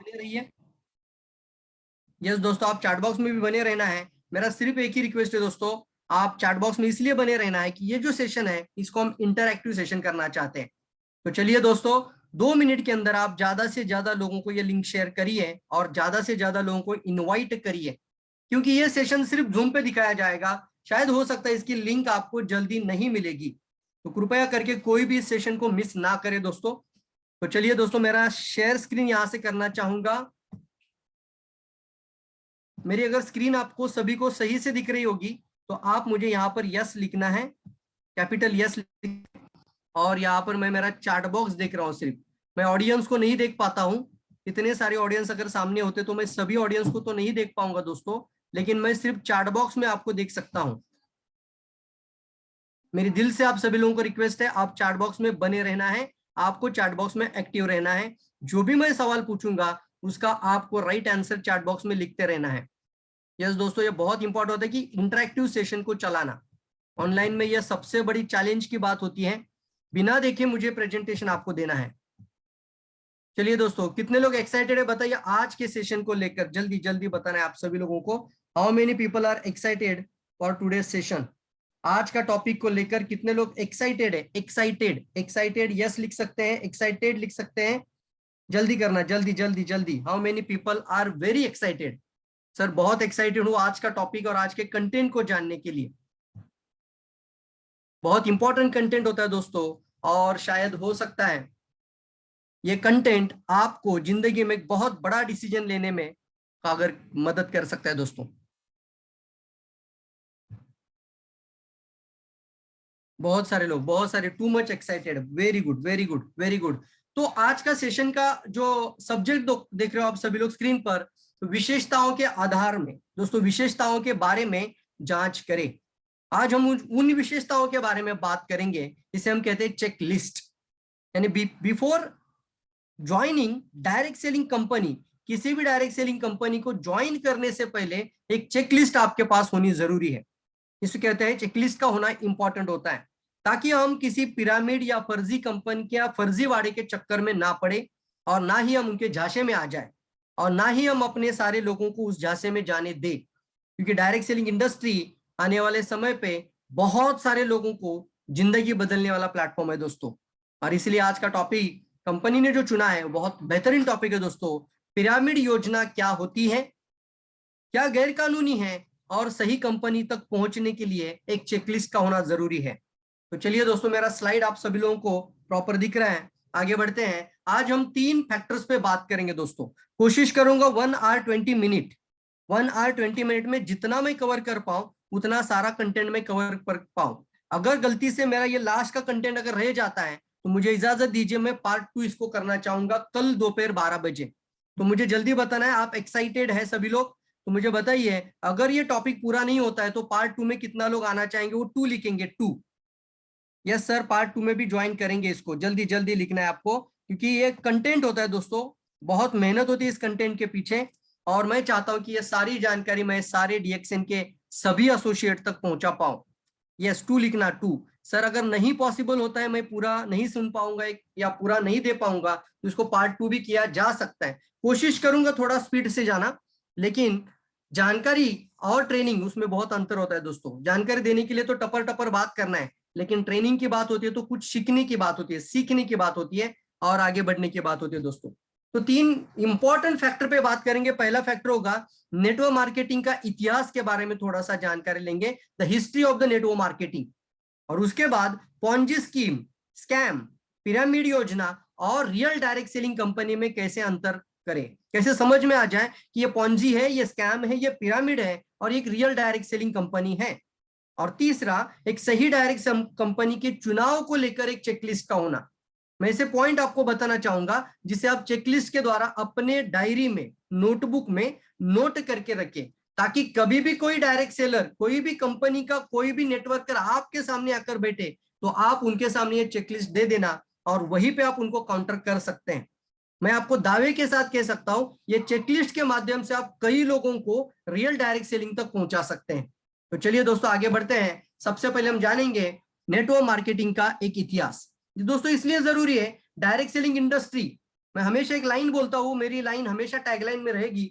बने रहिए। यस दोस्तों, आप चैट बॉक्स में भी बने रहना है। मेरा सिर्फ एक ही रिक्वेस्ट है दोस्तों, आप चैट बॉक्स में इसलिए बने रहना है कि ये जो सेशन है इसको हम इंटरएक्टिव सेशन करना चाहते हैं। तो चलिए दोस्तों, 2 मिनट के अंदर आप ज्यादा से ज्यादा लोगों को ये लिंक शेयर करिए और ज्यादा से ज्यादा लोगों को इनवाइट करिए, क्योंकि ये सेशन सिर्फ जूम पे दिखाया जाएगा। शायद हो सकता है इसकी लिंक आपको जल्दी नहीं मिलेगी, तो कृपया करके कोई भी इस सेशन को मिस ना करे दोस्तों। तो चलिए दोस्तों, मेरा शेयर स्क्रीन यहां से करना चाहूंगा। मेरी अगर स्क्रीन आपको सभी को सही से दिख रही होगी तो आप मुझे यहाँ पर यस लिखना है, कैपिटल यस। और यहाँ पर मैं मेरा चैट बॉक्स देख रहा हूँ, सिर्फ मैं ऑडियंस को नहीं देख पाता हूँ। इतने सारे ऑडियंस अगर सामने होते तो मैं सभी ऑडियंस को तो नहीं देख पाऊंगा दोस्तों, लेकिन मैं सिर्फ चैट बॉक्स में आपको देख सकता हूँ। मेरी दिल से आप सभी लोगों को रिक्वेस्ट है, आप चैट बॉक्स में बने रहना है, आपको चैट बॉक्स में एक्टिव रहना है। जो भी मैं सवाल पूछूंगा उसका आपको राइट आंसर चैट बॉक्स में लिखते रहना है। यस दोस्तों, ये बहुत इंपॉर्टेंट होता है कि इंटरेक्टिव सेशन को चलाना ऑनलाइन में, यह सबसे बड़ी चैलेंज की बात होती है। बिना देखे मुझे प्रेजेंटेशन आपको देना है। चलिए दोस्तों, कितने लोग एक्साइटेड है बताइए आज के सेशन को लेकर, जल्दी जल्दी बताना है आप सभी लोगों को। How many people are excited for today session? आज का टॉपिक को लेकर कितने लोग एक्साइटेड है? एक्साइटेड, एक्साइटेड यस लिख सकते हैं, एक्साइटेड लिख सकते हैं। जल्दी करना, जल्दी जल्दी जल्दी। How many people are very excited? Sir बहुत एक्साइटेड हूं आज का टॉपिक और आज के कंटेंट को जानने के लिए। बहुत इंपॉर्टेंट कंटेंट होता है दोस्तों, और शायद हो सकता है ये कंटेंट आपको जिंदगी में एक बहुत बड़ा डिसीजन लेने में अगर मदद कर सकता है दोस्तों। बहुत सारे लोग, बहुत सारे, too much excited. Very good very good very good. तो आज का सेशन का जो सब्जेक्ट देख रहे हो आप सभी लोग स्क्रीन पर, तो विशेषताओं के आधार में दोस्तों, विशेषताओं के बारे में जांच करें। आज हम उन विशेषताओं के बारे में बात करेंगे जिसे हम कहते हैं चेक लिस्ट। यानी before joining direct selling company, किसी भी डायरेक्ट सेलिंग कंपनी को ज्वाइन करने से पहले एक चेकलिस्ट आपके पास होनी जरूरी है। इसे कहते हैं चेकलिस्ट का होना इंपॉर्टेंट होता है, ताकि हम किसी पिरामिड या फर्जी कंपनी या फर्जीवाड़े के चक्कर में ना पड़े, और ना ही हम उनके झांसे में आ जाए, और ना ही हम अपने सारे लोगों को उस झांसे में जाने दे। क्योंकि डायरेक्ट सेलिंग इंडस्ट्री आने वाले समय पे बहुत सारे लोगों को जिंदगी बदलने वाला प्लेटफॉर्म है दोस्तों। और इसलिए आज का टॉपिक कंपनी ने जो चुना है बहुत बेहतरीन टॉपिक है दोस्तों। पिरामिड योजना क्या होती है, क्या गैर कानूनी है, और सही कंपनी तक पहुंचने के लिए एक चेकलिस्ट का होना जरूरी है। तो चलिए दोस्तों, मेरा स्लाइड आप सभी लोगों को प्रॉपर दिख रहा है, आगे बढ़ते हैं। आज हम 3 फैक्टर्स पे बात करेंगे दोस्तों। कोशिश करूंगा 1 आवर 20 मिनट, 1 आवर 20 मिनट में जितना मैं कवर कर पाऊं उतना सारा कंटेंट में कवर कर पाऊं। अगर गलती से मेरा ये लास्ट का कंटेंट अगर रह जाता है तो मुझे इजाजत दीजिए, मैं पार्ट 2 इसको करना चाहूंगा कल दोपहर 12 बजे। तो मुझे जल्दी बताना है, आप एक्साइटेड है सभी लोग? तो मुझे बताइए, अगर ये टॉपिक पूरा नहीं होता है तो पार्ट 2 में कितना लोग आना चाहेंगे? वो 2 लिखेंगे, 2। यस सर, पार्ट 2 में भी ज्वाइन करेंगे इसको। जल्दी जल्दी लिखना है आपको, क्योंकि ये कंटेंट होता है दोस्तों, बहुत मेहनत होती है इस कंटेंट के पीछे। और मैं चाहता हूं कि ये सारी जानकारी मैं सारे डीएक्सएन के सभी एसोसिएट तक पहुंचा पाऊं। यस, 2 लिखना, 2। सर अगर नहीं पॉसिबल होता है, मैं पूरा नहीं सुन पाऊंगा या पूरा नहीं दे पाऊंगा, तो इसको पार्ट 2 भी किया जा सकता है। कोशिश करूंगा थोड़ा स्पीड से जाना, लेकिन जानकारी और ट्रेनिंग उसमें बहुत अंतर होता है दोस्तों। जानकारी देने के लिए तो टपर टपर बात करना है, लेकिन ट्रेनिंग की बात होती है तो कुछ सीखने की बात होती है, सीखने की बात होती है, और आगे बढ़ने की बात होती है दोस्तों। तो 3 इंपॉर्टेंट फैक्टर पे बात करेंगे। पहला फैक्टर होगा नेटवर्क मार्केटिंग का इतिहास के बारे में थोड़ा सा जानकारी लेंगे, the history of the network marketing. और उसके बाद पॉन्जी स्कीम, स्कैम, पिरामिड योजना और रियल डायरेक्ट सेलिंग कंपनी में कैसे अंतर करें, कैसे समझ में आ जाए कि ये पॉन्जी है, ये स्कैम है, ये पिरामिड है, और एक रियल डायरेक्ट सेलिंग कंपनी है। और तीसरा, एक सही डायरेक्ट कंपनी के चुनाव को लेकर एक चेकलिस्ट का होना। मैं ऐसे पॉइंट आपको बताना चाहूंगा जिसे आप चेकलिस्ट के द्वारा अपने डायरी में, नोटबुक में नोट करके रखें, ताकि कभी भी कोई डायरेक्ट सेलर, कोई भी कंपनी का कोई भी नेटवर्कर आपके सामने आकर बैठे तो आप उनके सामने ये चेकलिस्ट दे देना, और वहीं पे आप उनको काउंटर कर सकते हैं। मैं आपको दावे के साथ कह सकता हूं, ये चेकलिस्ट के माध्यम से आप कई लोगों को रियल डायरेक्ट सेलिंग तक पहुंचा सकते हैं। तो चलिए दोस्तों, आगे बढ़ते हैं। सबसे पहले हम जानेंगे नेटवर्क मार्केटिंग का एक इतिहास। दोस्तों इसलिए जरूरी है, डायरेक्ट सेलिंग इंडस्ट्री, मैं हमेशा एक लाइन बोलता हूँ, मेरी लाइन हमेशा टैगलाइन में रहेगी,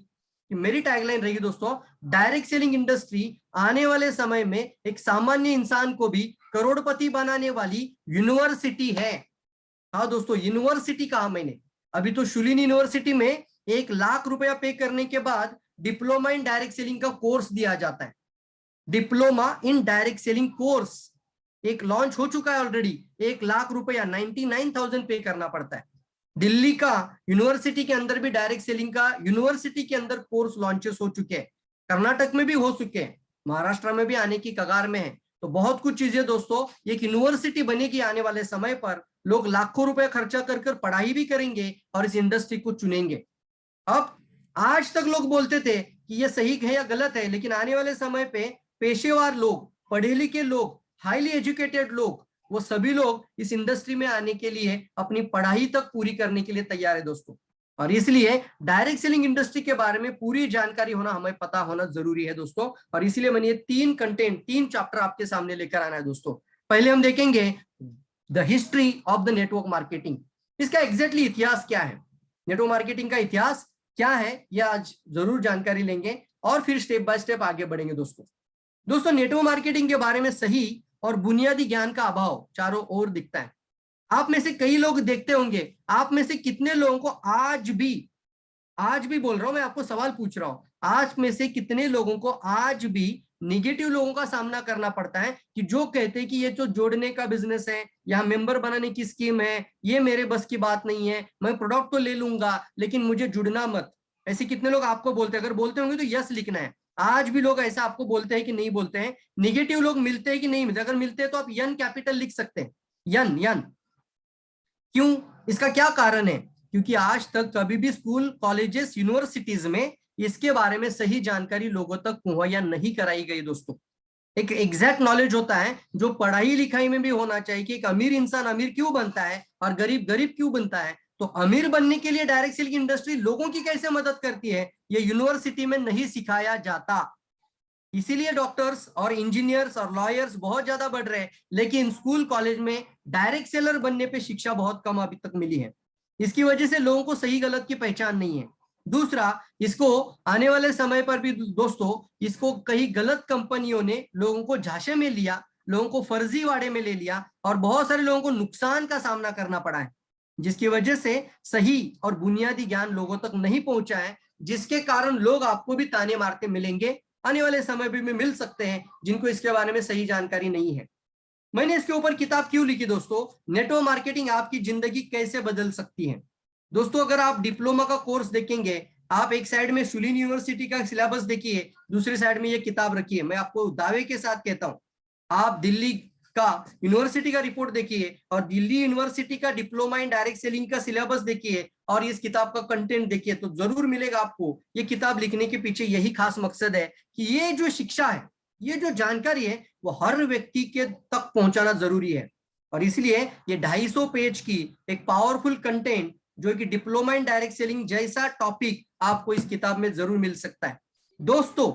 कि मेरी टैगलाइन रहेगी दोस्तों, डायरेक्ट सेलिंग इंडस्ट्री आने वाले समय में एक सामान्य इंसान को भी करोड़पति बनाने वाली यूनिवर्सिटी है। हाँ दोस्तों, यूनिवर्सिटी कहा मैंने, अभी तो शुलिनी यूनिवर्सिटी में 1 लाख रुपया पे करने के बाद डिप्लोमा इन डायरेक्ट सेलिंग का कोर्स दिया जाता है। Diploma in direct selling course एक लॉन्च हो चुका है ऑलरेडी, 1 लाख रुपया 99,000 पे करना पड़ता है। दिल्ली का यूनिवर्सिटी के अंदर भी डायरेक्ट सेलिंग का यूनिवर्सिटी के अंदर कोर्स लॉन्चेस हो चुके हैं, कर्नाटक में भी हो चुके हैं, महाराष्ट्र में भी आने की कगार में है। तो बहुत कुछ चीजें दोस्तों, एक यूनिवर्सिटी बनेगी आने वाले समय पर, लोग लाखों रुपए खर्चा कर कर पढ़ाई भी करेंगे और इस इंडस्ट्री को चुनेंगे। अब आज तक लोग बोलते थे कि ये सही है या गलत है, लेकिन आने वाले समय पे पेशेवर लोग, पढ़े लिखे लोग, हाईली एजुकेटेड लोग, वो सभी लोग इस इंडस्ट्री में आने के लिए अपनी पढ़ाई तक पूरी करने के लिए तैयार है दोस्तों। और इसलिए डायरेक्ट सेलिंग इंडस्ट्री के बारे में पूरी जानकारी होना, हमें पता होना जरूरी है दोस्तों। और इसीलिए मैंने ये 3 चैप्टर आपके सामने लेकर आना है दोस्तों। पहले हम देखेंगे the history of the network marketing. इसका एग्जैक्टली इतिहास क्या है, नेटवर्क मार्केटिंग का इतिहास क्या है, यह आज जरूर जानकारी लेंगे और फिर स्टेप बाय स्टेप आगे बढ़ेंगे दोस्तों। नेटवर्क मार्केटिंग के बारे में सही और बुनियादी ज्ञान का अभाव चारों ओर दिखता है। आप में से कई लोग देखते होंगे, आप में से कितने लोगों को आज भी बोल रहा हूं, मैं आपको सवाल पूछ रहा हूं, आज में से कितने लोगों को आज भी निगेटिव लोगों का सामना करना पड़ता है, कि जो कहते हैं कि ये तो जोड़ने का बिजनेस है, यहाँ मेंबर बनाने की स्कीम है, ये मेरे बस की बात नहीं है, मैं प्रोडक्ट तो ले लूंगा लेकिन मुझे जुड़ना मत। ऐसे कितने लोग आपको बोलते हैं? अगर बोलते होंगे तो यस लिखना है। आज भी लोग ऐसा आपको बोलते हैं कि नहीं बोलते हैं? निगेटिव लोग मिलते हैं कि नहीं मिलते? अगर मिलते हैं तो आप यन कैपिटल लिख सकते हैं, यन। क्यों? इसका क्या कारण है? क्योंकि आज तक कभी भी स्कूल, कॉलेजेस, यूनिवर्सिटीज में इसके बारे में सही जानकारी लोगों तक मुहैया नहीं कराई गई दोस्तों। एक एग्जैक्ट नॉलेज होता है जो पढ़ाई लिखाई में भी होना चाहिए, कि एक अमीर इंसान अमीर क्यों बनता है और गरीब गरीब क्यों बनता है। तो अमीर बनने के लिए डायरेक्ट सेलिंग इंडस्ट्री लोगों की कैसे मदद करती है, ये यूनिवर्सिटी में नहीं सिखाया जाता। इसीलिए डॉक्टर्स और इंजीनियर्स और लॉयर्स बहुत ज्यादा बढ़ रहे हैं, लेकिन स्कूल कॉलेज में डायरेक्ट सेलर बनने पे शिक्षा बहुत कम अभी तक मिली है। इसकी वजह से लोगों को सही गलत की पहचान नहीं है। दूसरा, इसको आने वाले समय पर भी दोस्तों, इसको कई गलत कंपनियों ने लोगों को झांसे में लिया, लोगों को फर्जीवाड़े में ले लिया और बहुत सारे लोगों को नुकसान का सामना करना पड़ा है, जिसकी वजह से सही और बुनियादी ज्ञान लोगों तक नहीं पहुंचा है, जिसके कारण लोग आपको भी ताने मारते मिलेंगे, आने वाले समय भी में मिल सकते हैं, जिनको इसके बारे में सही जानकारी नहीं है। मैंने इसके ऊपर किताब क्यों लिखी दोस्तों, नेटवर्क मार्केटिंग आपकी जिंदगी कैसे बदल सकती है। दोस्तों, अगर आप डिप्लोमा का कोर्स देखेंगे, आप एक साइड में शुलिनी यूनिवर्सिटी का सिलेबस देखिए, दूसरी साइड में ये किताब रखिए, मैं आपको दावे के साथ कहता हूं, आप दिल्ली का यूनिवर्सिटी का रिपोर्ट देखिए और दिल्ली यूनिवर्सिटी का डिप्लोमा इन डायरेक्ट सेलिंग का सिलेबस देखिए और इस किताब का कंटेंट देखिए, तो जरूर मिलेगा आपको। ये किताब लिखने के पीछे यही खास मकसद है कि ये जो शिक्षा है, ये जो जानकारी है, वो हर व्यक्ति के तक पहुंचाना जरूरी है। और इसलिए ये 250 पेज की एक पावरफुल कंटेंट, जो कि डिप्लोमा इन डायरेक्ट सेलिंग जैसा टॉपिक आपको इस किताब में जरूर मिल सकता है। दोस्तों,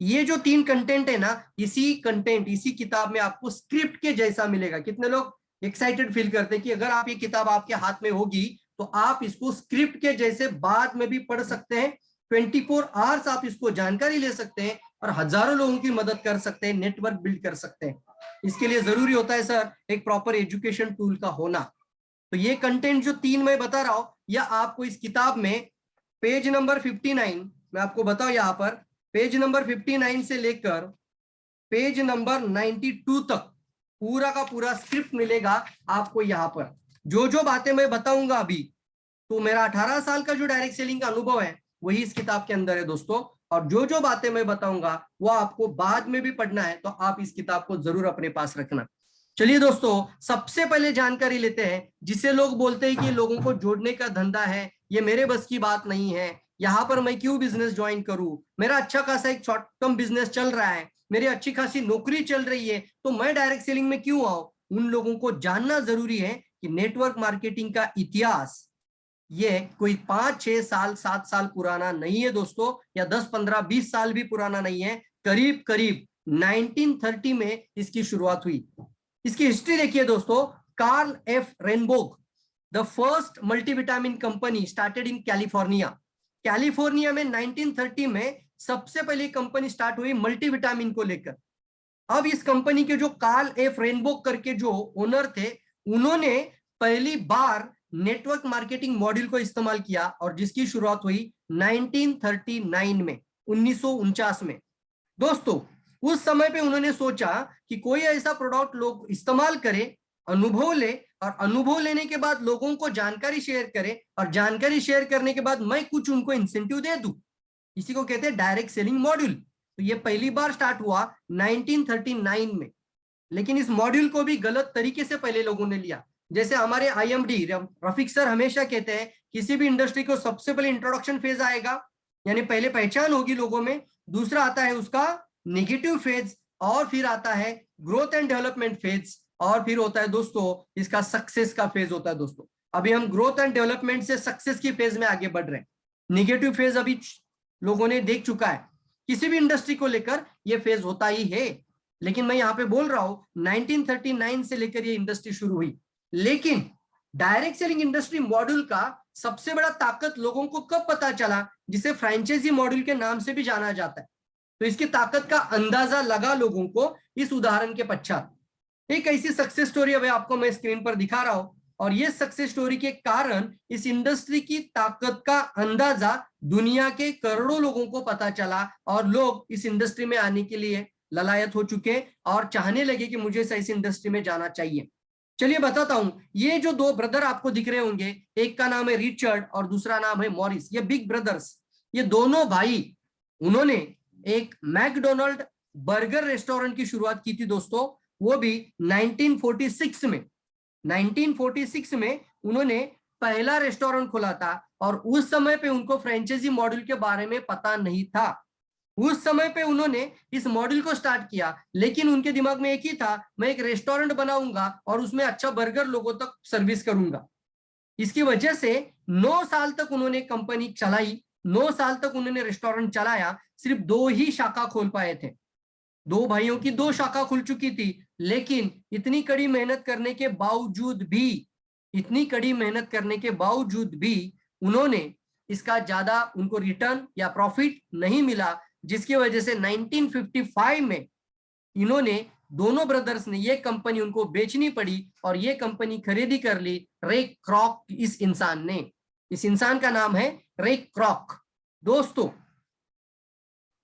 ये जो 3 कंटेंट है ना, इसी किताब में आपको स्क्रिप्ट के जैसा मिलेगा। कितने लोग एक्साइटेड फील करते हैं कि अगर आप ये किताब आपके हाथ में होगी तो आप इसको स्क्रिप्ट के जैसे बाद में भी पढ़ सकते हैं, 24 आवर्स आप इसको जानकारी ले सकते हैं और हजारों लोगों की मदद कर सकते हैं, नेटवर्क बिल्ड कर सकते हैं। इसके लिए जरूरी होता है सर एक प्रॉपर एजुकेशन टूल का होना। तो ये कंटेंट जो 3 मैं बता रहा हूं, यह आपको इस किताब में पेज नंबर 59, मैं आपको बताऊं यहाँ पर, पेज नंबर 59 से लेकर पेज नंबर 92 तक पूरा का पूरा स्क्रिप्ट मिलेगा आपको। यहाँ पर जो जो बातें मैं बताऊंगा अभी, तो मेरा 18 साल का जो डायरेक्ट सेलिंग का अनुभव है वही इस किताब के अंदर है दोस्तों। और जो जो बातें मैं बताऊंगा वो आपको बाद में भी पढ़ना है, तो आप इस किताब को जरूर अपने पास रखना। चलिए दोस्तों, सबसे पहले जानकारी लेते हैं, जिसे लोग बोलते हैं कि लोगों को जोड़ने का धंधा है, ये मेरे बस की बात नहीं है, यहाँ पर मैं क्यों बिजनेस ज्वाइन करूं, मेरा अच्छा खासा एक शॉर्ट टर्म बिजनेस चल रहा है, मेरी अच्छी खासी नौकरी चल रही है, तो मैं डायरेक्ट सेलिंग में क्यों आऊं। उन लोगों को जानना जरूरी है कि नेटवर्क मार्केटिंग का इतिहास ये कोई 5, 6 साल, 7 साल पुराना नहीं है दोस्तों, या 10, 15, 20 साल भी पुराना नहीं है। करीब करीब 1930 में इसकी शुरुआत हुई। इसकी हिस्ट्री देखिए दोस्तों, Carl F Rehnborg, the first multivitamin company started in California. California में 1930 में सबसे पहले कंपनी स्टार्ट हुई मल्टीविटामिन को लेकर। अब इस कंपनी के जो कार्ल एफ रेनबोक करके जो ओनर थे, उन्होंने पहली बार नेटवर्क मार्केटिंग मॉड्यूल को इस्तेमाल किया और जिसकी शुरुआत हुई 1939 में, 1949 में। दोस्तों उस समय पे उन्होंने सोचा कि कोई ऐसा प्रोडक्ट लोग इस्तेमाल करें, अनुभव ले, और अनुभव लेने के बाद लोगों को जानकारी शेयर करें, और जानकारी शेयर करने के बाद मैं कुछ उनको इंसेंटिव दे दूं। इसी को कहते हैं डायरेक्ट सेलिंग मॉड्यूल। तो ये पहली बार स्टार्ट हुआ 1939 में। लेकिन इस मॉड्यूल को भी गलत तरीके से पहले लोगों ने लिया। जैसे हमारे IMD रफीक सर हमेशा कहते हैं, किसी भी इंडस्ट्री को सबसे पहले इंट्रोडक्शन फेज आएगा, यानी पहले पहचान होगी लोगों में, दूसरा आता है उसका नेगेटिव फेज, और फिर आता है ग्रोथ एंड डेवलपमेंट फेज, और फिर होता है दोस्तों इसका सक्सेस का फेज होता है। दोस्तों अभी हम ग्रोथ एंड डेवलपमेंट से सक्सेस की फेज में आगे बढ़ रहे हैं। नेगेटिव फेज अभी लोगों ने देख चुका है, किसी भी इंडस्ट्री को लेकर ये फेज होता ही है। लेकिन मैं यहाँ पे बोल रहा हूं 1939 से लेकर ये इंडस्ट्री शुरू हुई। लेकिन डायरेक्ट सेलिंग इंडस्ट्री मॉड्यूल का सबसे बड़ा ताकत लोगों को कब पता चला, जिसे फ्रेंचाइजी मॉड्यूल के नाम से भी जाना जाता है। तो इसकी ताकत का अंदाजा लगा लोगों को इस उदाहरण के पश्चात। एक ऐसी सक्सेस स्टोरी अभी आपको मैं स्क्रीन पर दिखा रहा हूं, और ये सक्सेस स्टोरी के कारण इस इंडस्ट्री की ताकत का अंदाजा दुनिया के करोड़ों लोगों को पता चला, और लोग इस इंडस्ट्री में आने के लिए ललायत हो चुके और चाहने लगे कि मुझे इस इंडस्ट्री में जाना चाहिए। चलिए बताता हूं, ये जो दो ब्रदर आपको दिख रहे होंगे, एक का नाम है रिचर्ड और दूसरा नाम है मॉरिस, ये बिग ब्रदर्स, ये दोनों भाई, उन्होंने एक मैकडोनल्ड बर्गर रेस्टोरेंट की शुरुआत की थी दोस्तों, वो भी 1946 में। 1946 में उन्होंने पहला रेस्टोरेंट खोला था, और उस समय पे उनको फ्रेंचाइजी मॉड्यूल के बारे में पता नहीं था। उस समय पे उन्होंने इस मॉड्यूल को स्टार्ट किया, लेकिन उनके दिमाग में एक ही था, मैं एक रेस्टोरेंट बनाऊंगा और उसमें अच्छा बर्गर लोगों तक सर्विस करूंगा। इसकी वजह से 9 साल तक उन्होंने कंपनी चलाई, 9 साल तक उन्होंने रेस्टोरेंट चलाया, सिर्फ 2 ही शाखा खोल पाए थे। 2 भाइयों की 2 शाखा खुल चुकी थी, लेकिन इतनी कड़ी मेहनत करने के बावजूद भी, इतनी कड़ी मेहनत करने के बावजूद भी उन्होंने इसका ज्यादा उनको रिटर्न या प्रॉफिट नहीं मिला, जिसकी वजह से 1955 में इन्होंने, दोनों ब्रदर्स ने, ये कंपनी उनको बेचनी पड़ी, और ये कंपनी खरीदी कर ली रे क्रॉक इस इंसान ने। इस इंसान का नाम है रे क्रॉक। दोस्तों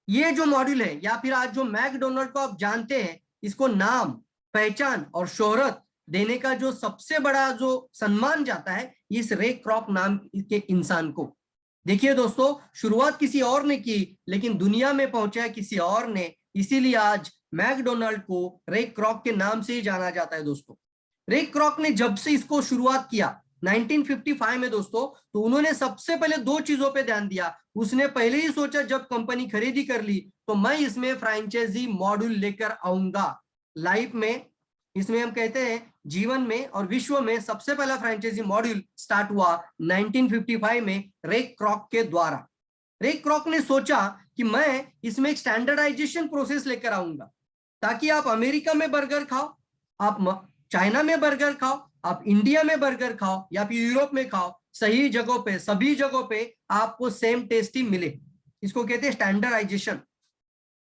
ये जो मॉड्यूल है, या फिर आज जो मैकडोनल्ड को आप जानते हैं, इसको नाम, पहचान और शोहरत देने का जो सबसे बड़ा जो सम्मान जाता है इस रे क्रॉक नाम के इंसान को। देखिए दोस्तों, शुरुआत किसी और ने की, लेकिन दुनिया में पहुंचा किसी और ने, इसीलिए आज मैकडोनल्ड को रे क्रॉक के नाम से ही जाना जाता है। दोस्तों रे क्रॉक ने जब से इसको शुरुआत किया 1955 में दोस्तों, तो उन्होंने सबसे पहले 2 चीजों पे ध्यान दिया। उसने पहले ही सोचा, जब कंपनी खरीदी कर ली तो मैं इसमें फ्रेंचाइजी मॉड्यूल लेकर आऊंगा। लाइफ में, इसमें हम कहते हैं जीवन में और विश्व में, सबसे पहला फ्रेंचाइजी मॉड्यूल स्टार्ट हुआ 1955 में रे क्रॉक के द्वारा। रे क्रॉक ने सोचा कि मैं इसमें एक स्टैंडर्डाइजेशन प्रोसेस लेकर आऊंगा, ताकि आप अमेरिका में बर्गर खाओ, आप चाइना में बर्गर खाओ, आप इंडिया में बर्गर खाओ, या फिर यूरोप में खाओ, सही जगहों पे, सभी जगहों पे आपको सेम टेस्ट ही मिले। इसको कहते हैं स्टैंडर्डाइजेशन।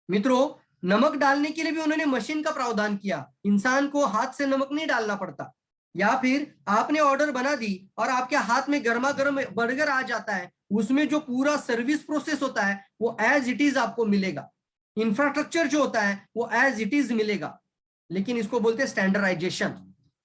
मित्रों, नमक डालने के लिए भी उन्होंने मशीन का प्रावधान किया। इंसान को हाथ से नमक नहीं डालना पड़ता, या फिर आपने ऑर्डर बना दी और आपके हाथ में गर्मा गर्म बर्गर आ जाता है, उसमें जो पूरा सर्विस प्रोसेस होता है वो एज इट इज आपको मिलेगा। इंफ्रास्ट्रक्चर जो होता है वो एज इट इज मिलेगा, लेकिन इसको बोलते हैं स्टैंडर्डाइजेशन।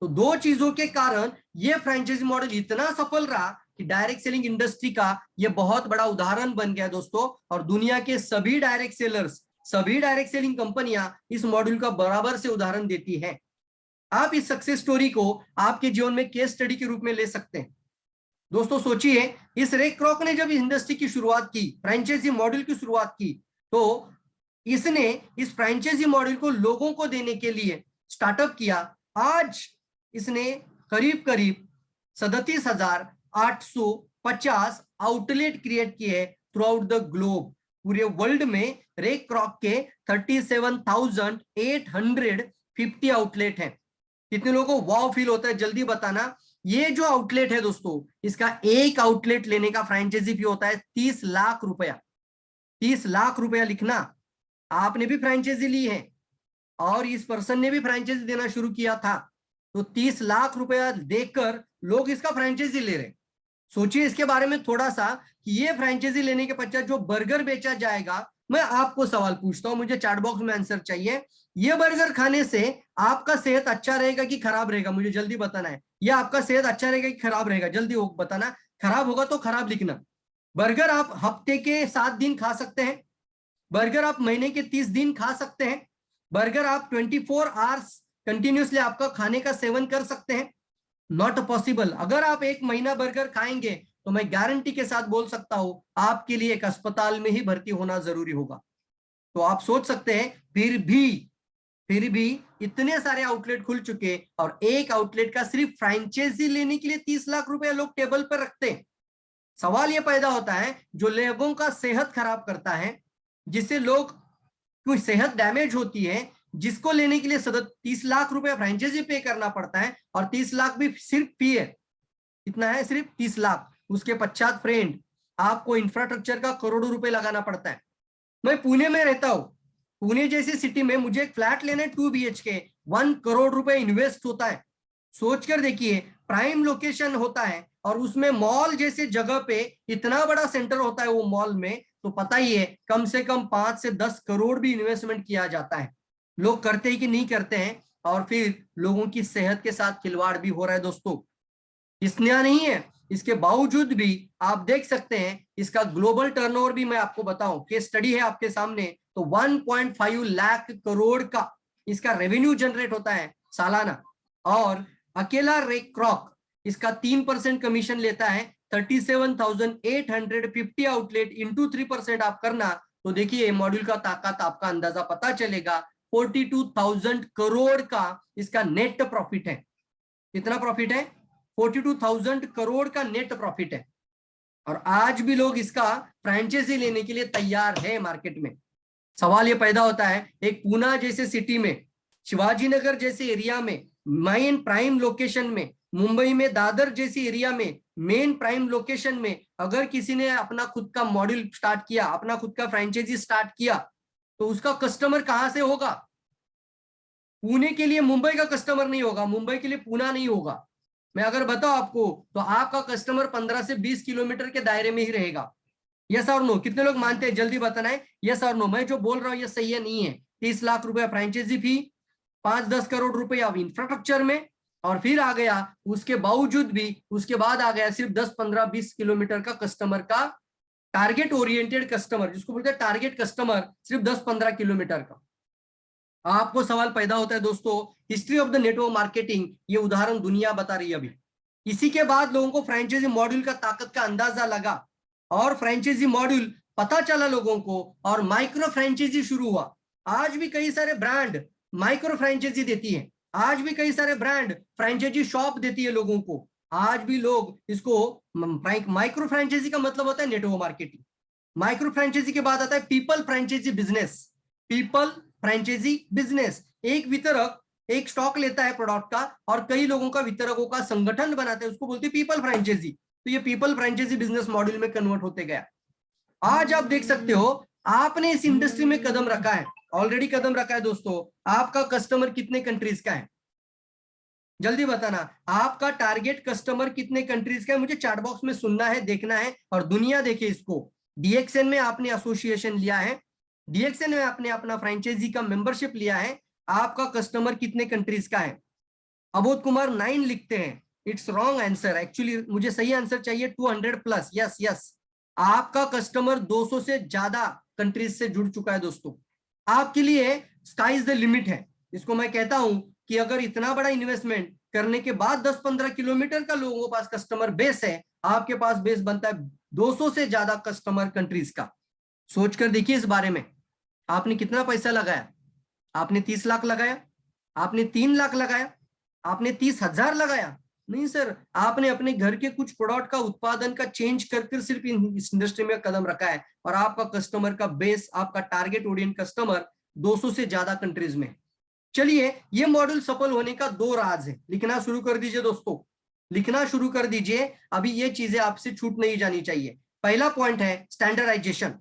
तो 2 चीजों के कारण ये फ्रेंचाइजी मॉडल इतना सफल रहा कि डायरेक्ट सेलिंग इंडस्ट्री का ये बहुत बड़ा उदाहरण बन गया दोस्तों, और दुनिया के सभी डायरेक्ट सेलर्स, सभी डायरेक्ट सेलिंग कंपनियां इस मॉड्यूल का बराबर से उदाहरण देती हैं। आप इस सक्सेस स्टोरी को आपके जीवन में केस स्टडी के रूप में ले सकते हैं। दोस्तों सोचिए, इस रे क्रॉक ने जब इंडस्ट्री की शुरुआत की, फ्रेंचाइजी मॉड्यूल की शुरुआत की, तो इसने इस फ्रेंचाइजी मॉड्यूल को लोगों को देने के लिए स्टार्टअप किया। आज इसने करीब करीब 37,850 आउटलेट क्रिएट किए थ्रू आउट द ग्लोब। पूरे वर्ल्ड में रे क्रॉक के 37,850 आउटलेट हैं। कितने लोगों को वाव फील होता है, जल्दी बताना। ये जो आउटलेट है दोस्तों, इसका एक आउटलेट लेने का फ्रेंचाइजी फी होता है 30 लाख रुपया। 30 लाख रुपया लिखना। आपने भी फ्रेंचाइजी ली है और इस पर्सन ने भी फ्रेंचाइजी देना शुरू किया था, तो 30 लाख रुपया देकर लोग इसका फ्रेंचाइजी ले रहे। सोचिए इसके बारे में थोड़ा सा कि ये फ्रेंचाइजी लेने के पश्चात जो बर्गर बेचा जाएगा, मैं आपको सवाल पूछता हूं, मुझे चैट बॉक्स में आंसर चाहिए। ये बर्गर खाने से आपका सेहत अच्छा रहेगा कि खराब रहेगा, मुझे जल्दी बताना है। या आपका सेहत अच्छा रहेगा कि खराब रहेगा, जल्दी बताना। खराब होगा तो खराब लिखना। बर्गर आप हफ्ते के 7 दिन खा सकते हैं, बर्गर आप महीने के 30 दिन खा सकते हैं, बर्गर आप 24 आवर्स कंटिन्यूसली आपका खाने का सेवन कर सकते हैं। Not possible. अगर आप एक महीना बर्गर खाएंगे तो मैं गारंटी के साथ बोल सकता हूं आपके लिए एक अस्पताल में ही भर्ती होना जरूरी होगा। तो आप सोच सकते हैं, फिर भी इतने सारे आउटलेट खुल चुके और एक आउटलेट का सिर्फ फ्रेंचाइजी लेने के लिए 30 लाख रुपए लोग टेबल पर रखते हैं। सवाल यह पैदा होता है, जो लोगों का सेहत खराब करता है, जिससे लोग की सेहत डैमेज होती है, जिसको लेने के लिए सतत 30 लाख रुपए फ्रेंचाइजी पे करना पड़ता है, और 30 लाख भी सिर्फ फी है। कितना है? सिर्फ 30 लाख। उसके पश्चात फ्रेंड आपको इंफ्रास्ट्रक्चर का करोड़ों रुपए लगाना पड़ता है। मैं पुणे में रहता हूं, पुणे जैसी सिटी में मुझे एक फ्लैट लेना है 2 BHK, 1 करोड़ रुपए इन्वेस्ट होता है। सोचकर देखिए, प्राइम लोकेशन होता है और उसमें मॉल जैसे जगह पे इतना बड़ा सेंटर होता है वो मॉल में, तो पता ही है कम से कम 5 से 10 करोड़ भी इन्वेस्टमेंट किया जाता है। लोग करते ही कि नहीं करते हैं, और फिर लोगों की सेहत के साथ खिलवाड़ भी हो रहा है दोस्तों। इसलिए नहीं है, इसके बावजूद भी आप देख सकते हैं इसका ग्लोबल टर्नओवर भी मैं आपको बताऊं, केस स्टडी है आपके सामने, तो 1.5 लाख करोड़ का इसका रेवेन्यू जनरेट होता है सालाना। और अकेला रेक क्रॉक इसका 3% कमीशन लेता है। 37,850 आउटलेट इंटू 3% आप करना, तो देखिए मॉड्यूल का ताकत आपका अंदाजा पता चलेगा। 42,000 करोड़ का इसका नेट प्रॉफिट है। कितना प्रॉफिट है? 42,000 करोड़ का नेट प्रॉफिट है। और आज भी लोग इसका फ्रेंचाइजी लेने के लिए तैयार है मार्केट में। सवाल ये पैदा होता है, एक पूना जैसे सिटी में, शिवाजी नगर जैसे एरिया में, मेन प्राइम लोकेशन में, मुंबई में दादर जैसी एरिया में मेन प्राइम लोकेशन में अगर किसी ने अपना खुद का मॉड्यूल स्टार्ट किया, अपना खुद का फ्रेंचाइजी स्टार्ट किया, तो उसका कस्टमर कहां से होगा? पुणे के लिए मुंबई का कस्टमर नहीं होगा, मुंबई के लिए पुणे नहीं होगा। मैं अगर बताऊं आपको, तो आपका कस्टमर 15 से 20 किलोमीटर के दायरे में ही रहेगा। यस और नो? कितने लोग मानते हैं? जल्दी बताना है यस और नो। मैं जो बोल रहा हूं ये सही है नहीं है? 30 लाख रुपया फ्रेंचाइजी फी, 5-10 करोड़ रुपया इंफ्रास्ट्रक्चर में, और फिर आ गया उसके बावजूद भी, उसके बाद आ गया सिर्फ 10-15-20 किलोमीटर का कस्टमर का, टारगेट ओरिएंटेड कस्टमर जिसको बोलते हैं, टारगेट कस्टमर सिर्फ 10-15 किलोमीटर का। आपको सवाल पैदा होता है दोस्तों, history of the network marketing, ये उदाहरण दुनिया बता रही है अभी। इसी के बाद लोगों को फ्रेंचाइजी मॉड्यूल का ताकत का अंदाजा लगा और फ्रेंचाइजी मॉड्यूल पता चला लोगों को, और माइक्रो फ्रेंचाइजी शुरू हुआ। आज भी कई सारे ब्रांड माइक्रो फ्रेंचाइजी देती है, आज भी कई सारे ब्रांड फ्रेंचाइजी शॉप देती है लोगों को। आज भी लोग इसको, माइक्रो फ्रेंचाइजी का मतलब होता है नेटवर्क मार्केटिंग। माइक्रो फ्रेंचाइजी के बाद आता है people franchise business. People franchise business, एक वितरक एक स्टॉक लेता है प्रोडक्ट का और कई लोगों का वितरकों का संगठन बनाते हैं, उसको बोलते हैं पीपल फ्रेंचाइजी। तो ये पीपल फ्रेंचाइजी बिजनेस मॉड्यूल में कन्वर्ट होते गया। आज आप देख सकते हो, आपने इस इंडस्ट्री में कदम रखा है, ऑलरेडी कदम रखा है दोस्तों। आपका कस्टमर कितने कंट्रीज का है? जल्दी बताना, आपका टारगेट कस्टमर कितने कंट्रीज का है? मुझे चैट बॉक्स में सुनना है, देखना है, और दुनिया देखे इसको। डीएक्सएन में आपने एसोसिएशन लिया है, डीएक्सएन में आपने अपना फ्रेंचाइजी का मेंबरशिप लिया है, आपका कस्टमर कितने कंट्रीज का है? अबोध कुमार 9 लिखते हैं, इट्स रॉन्ग आंसर। एक्चुअली मुझे सही आंसर चाहिए 200 प्लस। यस यस, आपका कस्टमर 200 से ज्यादा कंट्रीज से जुड़ चुका है दोस्तों। आपके लिए स्काई इज द लिमिट है। इसको मैं कहता हूं कि अगर इतना बड़ा इन्वेस्टमेंट करने के बाद 10-15 किलोमीटर का लोगों के पास कस्टमर बेस है, आपके पास बेस बनता है 200 से ज्यादा कस्टमर कंट्रीज का। सोचकर देखिए इस बारे में, आपने कितना पैसा लगाया? आपने 30 लाख लगाया? आपने 3 लाख लगाया? आपने 30,000 लगाया? नहीं सर, आपने अपने घर के कुछ प्रोडक्ट का उत्पादन का चेंज कर सिर्फ इस इंडस्ट्री में कदम रखा है, और आपका कस्टमर का बेस, आपका टारगेट ऑडियंस कस्टमर 200 से ज्यादा कंट्रीज में। चलिए, ये मॉडल सफल होने का 2 राज है, लिखना शुरू कर दीजिए दोस्तों। लिखना शुरू कर दीजिए, अभी ये चीजें आपसे छूट नहीं जानी चाहिए। पहला पॉइंट है स्टैंडर्डाइजेशन,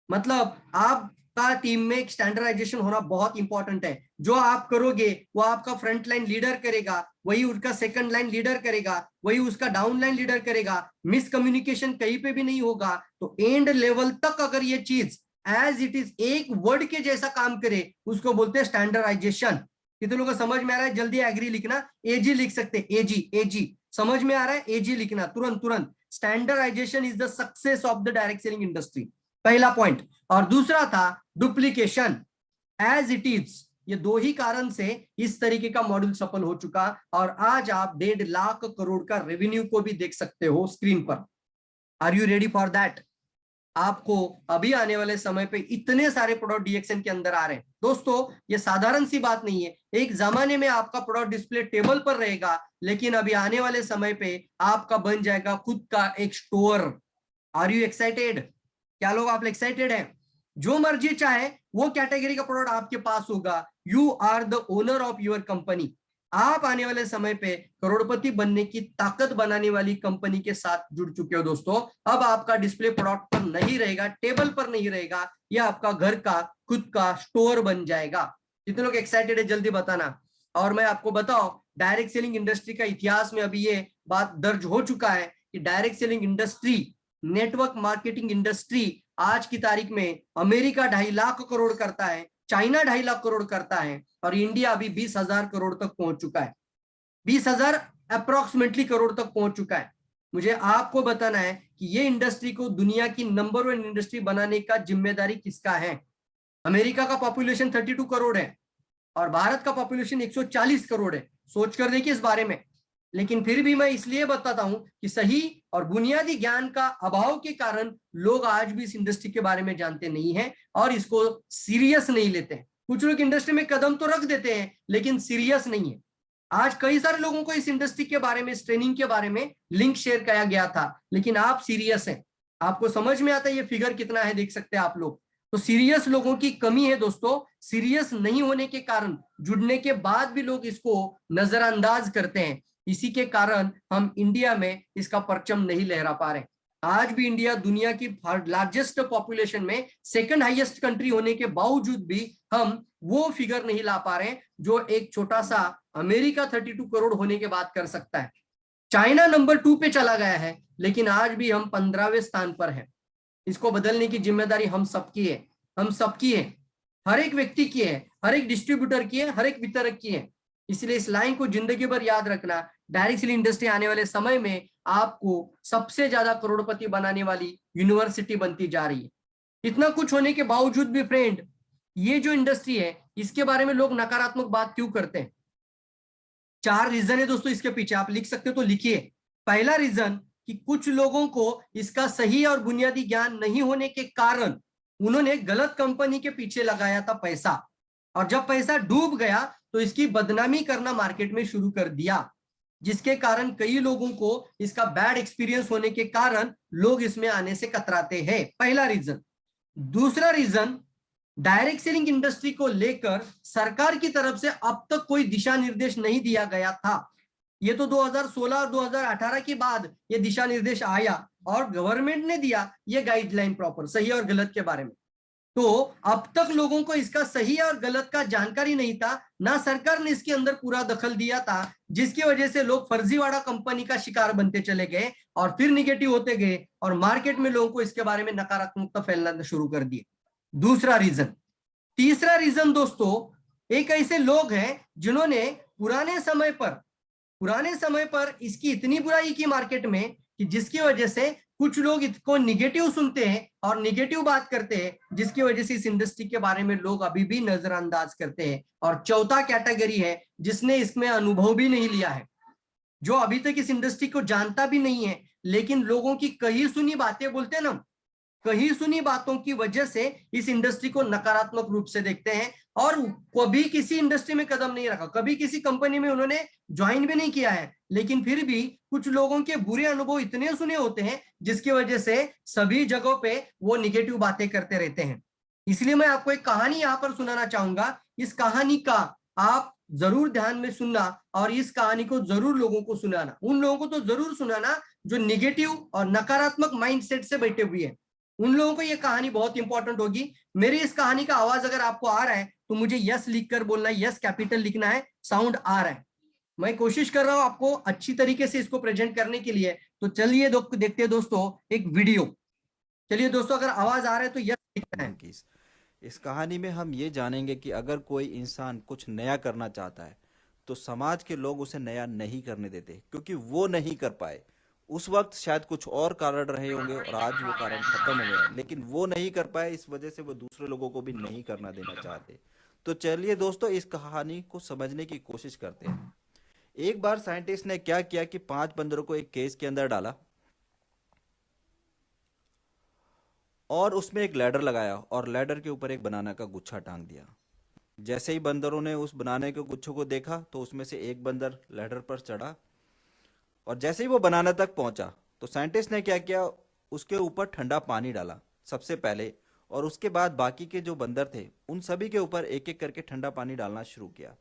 मतलब आपका टीम में एक स्टैंडर्डाइजेशन होना बहुत इंपॉर्टेंट है। जो आप करोगे वो आपका फ्रंट लाइन लीडर करेगा, वही उसका सेकंड लाइन लीडर करेगा, वही उसका डाउन लाइन लीडर करेगा। मिसकम्युनिकेशन कहीं पे भी नहीं होगा। तो एंड लेवल तक अगर ये चीज एज इट इज एक वर्ड के जैसा काम करे, उसको बोलते हैं स्टैंडर्डाइजेशन। कितने लोगों को समझ में आ रहा है? जल्दी एग्री लिखना, एजी लिख सकते हैं, एजी एजी। समझ में आ रहा है? एजी लिखना तुरंत तुरंत। Standardisation is the success of the direct selling industry, पहला पॉइंट। और दूसरा था डुप्लीकेशन, एज इट इज। ये दो ही कारण से इस तरीके का मॉड्यूल सफल हो चुका, और आज आप 1.5 लाख करोड़ का रेवेन्यू को भी देख सकते हो स्क्रीन पर। Are you ready for that? आपको अभी आने वाले समय पे इतने सारे प्रोडक्ट डीएक्सएन के अंदर आ रहे हैं दोस्तों, ये साधारण सी बात नहीं है। एक जमाने में आपका प्रोडक्ट डिस्प्ले टेबल पर रहेगा, लेकिन अभी आने वाले समय पे आपका बन जाएगा खुद का एक स्टोर। Are you excited? क्या लोग आप एक्साइटेड हैं? जो मर्जी चाहे वो कैटेगरी का प्रोडक्ट आपके पास होगा। You are the owner of your company. आप आने वाले समय पे करोड़पति बनने की ताकत बनाने वाली कंपनी के साथ जुड़ चुके हो दोस्तों। अब आपका डिस्प्ले प्रोडक्ट पर नहीं रहेगा, टेबल पर नहीं रहेगा, यह आपका घर का खुद का स्टोर बन जाएगा। जितने लोग एक्साइटेड है जल्दी बताना। और मैं आपको बताऊं, डायरेक्ट सेलिंग इंडस्ट्री का इतिहास में अभी ये बात दर्ज हो चुका है कि direct selling industry, network marketing industry आज की तारीख में अमेरिका 2.5 लाख करोड़ करता है, चाइना 2.5 लाख करोड़ करता है, और इंडिया अभी 20,000 करोड़ तक पहुंच चुका है। 20,000 अप्रोक्सीमेटली करोड़ तक पहुंच चुका है। मुझे आपको बताना है कि ये इंडस्ट्री को दुनिया की नंबर 1 इंडस्ट्री बनाने का जिम्मेदारी किसका है? अमेरिका का पॉपुलेशन 32 करोड़ है और भारत का पॉपुलेशन 140 करोड़ है। सोच कर देखिए इस बारे में। लेकिन फिर भी मैं इसलिए बताता हूं कि सही और बुनियादी ज्ञान का अभाव के कारण लोग आज भी इस इंडस्ट्री के बारे में जानते नहीं हैं और इसको सीरियस नहीं लेते हैं। कुछ लोग इंडस्ट्री में कदम तो रख देते हैं लेकिन सीरियस नहीं है। आज कई सारे लोगों को इस इंडस्ट्री के बारे में, इस ट्रेनिंग के बारे में लिंक शेयर किया गया था, लेकिन आप सीरियस हैं, आपको समझ में आता है ये फिगर कितना है, देख सकते हैं आप लोग। तो सीरियस लोगों की कमी है दोस्तों। सीरियस नहीं होने के कारण, जुड़ने के बाद भी लोग इसको नजरअंदाज करते हैं। इसी के कारण हम इंडिया में इसका परचम नहीं लहरा पा रहे। आज भी इंडिया दुनिया की लार्जेस्ट पॉपुलेशन में सेकंड हाईएस्ट कंट्री होने के बावजूद भी हम वो फिगर नहीं ला पा रहे जो एक छोटा सा अमेरिका 32 करोड़ होने के बाद कर सकता है। चाइना नंबर 2 पे चला गया है, लेकिन आज भी हम 15वें स्थान पर हैं। इसको बदलने की जिम्मेदारी हम सबकी है, हम सबकी है, हर एक व्यक्ति की है, हर एक डिस्ट्रीब्यूटर की है, हर एक वितरक की है। इसलिए इस लाइन को जिंदगी भर याद रखना। डायरेक्ट सेलिंग इंडस्ट्री आने वाले समय में आपको सबसे ज्यादा करोड़पति बनाने वाली यूनिवर्सिटी बनती जा रही है। इतना कुछ होने के बावजूद भी फ्रेंड, ये जो इंडस्ट्री है इसके बारे में लोग नकारात्मक बात क्यों करते हैं? 4 रीजन है दोस्तों इसके पीछे, आप लिख सकते हो तो लिखिए। पहला रीजन कि कुछ लोगों को इसका सही और बुनियादी ज्ञान नहीं होने के कारण उन्होंने गलत कंपनी के पीछे लगाया था पैसा, और जब पैसा डूब गया तो इसकी बदनामी करना मार्केट में शुरू कर दिया, जिसके कारण कई लोगों को इसका बैड एक्सपीरियंस होने के कारण लोग इसमें आने से कतराते हैं। पहला रीजन। दूसरा रीजन, डायरेक्ट सेलिंग इंडस्ट्री को लेकर सरकार की तरफ से अब तक कोई दिशा निर्देश नहीं दिया गया था। ये तो 2016 और 2018 के बाद ये दिशा निर्देश आया और गवर्नमेंट ने दिया ये गाइडलाइन प्रॉपर सही और गलत के बारे में। तो अब तक लोगों को इसका सही और गलत का जानकारी नहीं था, ना सरकार ने इसके अंदर पूरा दखल दिया था, जिसकी वजह से लोग फर्जीवाड़ा कंपनी का शिकार बनते चले गए और फिर निगेटिव होते गए और मार्केट में लोगों को इसके बारे में नकारात्मकता फैलाना शुरू कर दी। दूसरा रीजन। तीसरा रीजन दोस्तों, एक ऐसे लोग हैं जिन्होंने पुराने समय पर इसकी इतनी बुराई की मार्केट में कि जिसकी वजह से कुछ लोग इसको निगेटिव सुनते हैं और निगेटिव बात करते हैं, जिसकी वजह से इस इंडस्ट्री के बारे में लोग अभी भी नजरअंदाज करते हैं। और चौथा कैटेगरी है जिसने इसमें अनुभव भी नहीं लिया है, जो अभी तक इस इंडस्ट्री को जानता भी नहीं है, लेकिन लोगों की कही सुनी बातें बोलते हैं ना, कही सुनी बातों की वजह से इस इंडस्ट्री को नकारात्मक रूप से देखते हैं और कभी किसी इंडस्ट्री में कदम नहीं रखा, कभी किसी कंपनी में उन्होंने ज्वाइन भी नहीं किया है, लेकिन फिर भी कुछ लोगों के बुरे अनुभव इतने सुने होते हैं जिसकी वजह से सभी जगहों पे वो निगेटिव बातें करते रहते हैं। इसलिए मैं आपको एक कहानी यहां पर सुनाना चाहूंगा। इस कहानी का आप जरूर ध्यान में सुनना और इस कहानी को जरूर लोगों को सुनाना। उन लोगों को तो जरूर सुनाना जो निगेटिव और नकारात्मक माइंडसेट से बैठे हुए हैं, उन लोगों को ये कहानी बहुत इंपॉर्टेंट होगी। मेरी इस कहानी का आवाज अगर आपको आ रहा है तो मुझे यस लिखकर बोलना है, यस कैपिटल लिखना है, साउंड आ रहा है। मैं कोशिश कर रहा हूं आपको अच्छी तरीके से इसको प्रेजेंट करने के लिए। तो चलिए देखते हैं दोस्तों एक वीडियो। चलिए दोस्तों, अगर आवाज आ रहा है तो यस लिखना है। मंकीज। इस कहानी में हम ये जानेंगे कि अगर कोई इंसान कुछ नया करना चाहता है तो समाज के लोग उसे नया नहीं करने देते, क्योंकि वो नहीं कर पाए। उस वक्त शायद कुछ और कारण रहे होंगे और आज वो कारण खत्म हो गया, लेकिन वो नहीं कर पाए, इस वजह से वो दूसरे लोगों को भी नहीं करना देना चाहते। तो चलिए दोस्तों, इस कहानी को समझने की कोशिश करते हैं। एक बार साइंटिस्ट ने क्या किया कि 5 बंदरों को एक केज के अंदर डाला और उसमें एक लैडर लगाया और लैडर के ऊपर एक बनाना का गुच्छा टांग दिया। जैसे ही बंदरों ने उस बनाने के गुच्छों को देखा तो उसमें से एक बंदर लैडर पर चढ़ा और जैसे ही वो बनाना तक पहुंचा तो साइंटिस्ट ने क्या किया, उसके ऊपर ठंडा पानी डाला सबसे पहले, और उसके बाद बाकी के जो बंदर थे उन सभी के ऊपर एक एक करके ठंडा पानी डालना शुरू किया।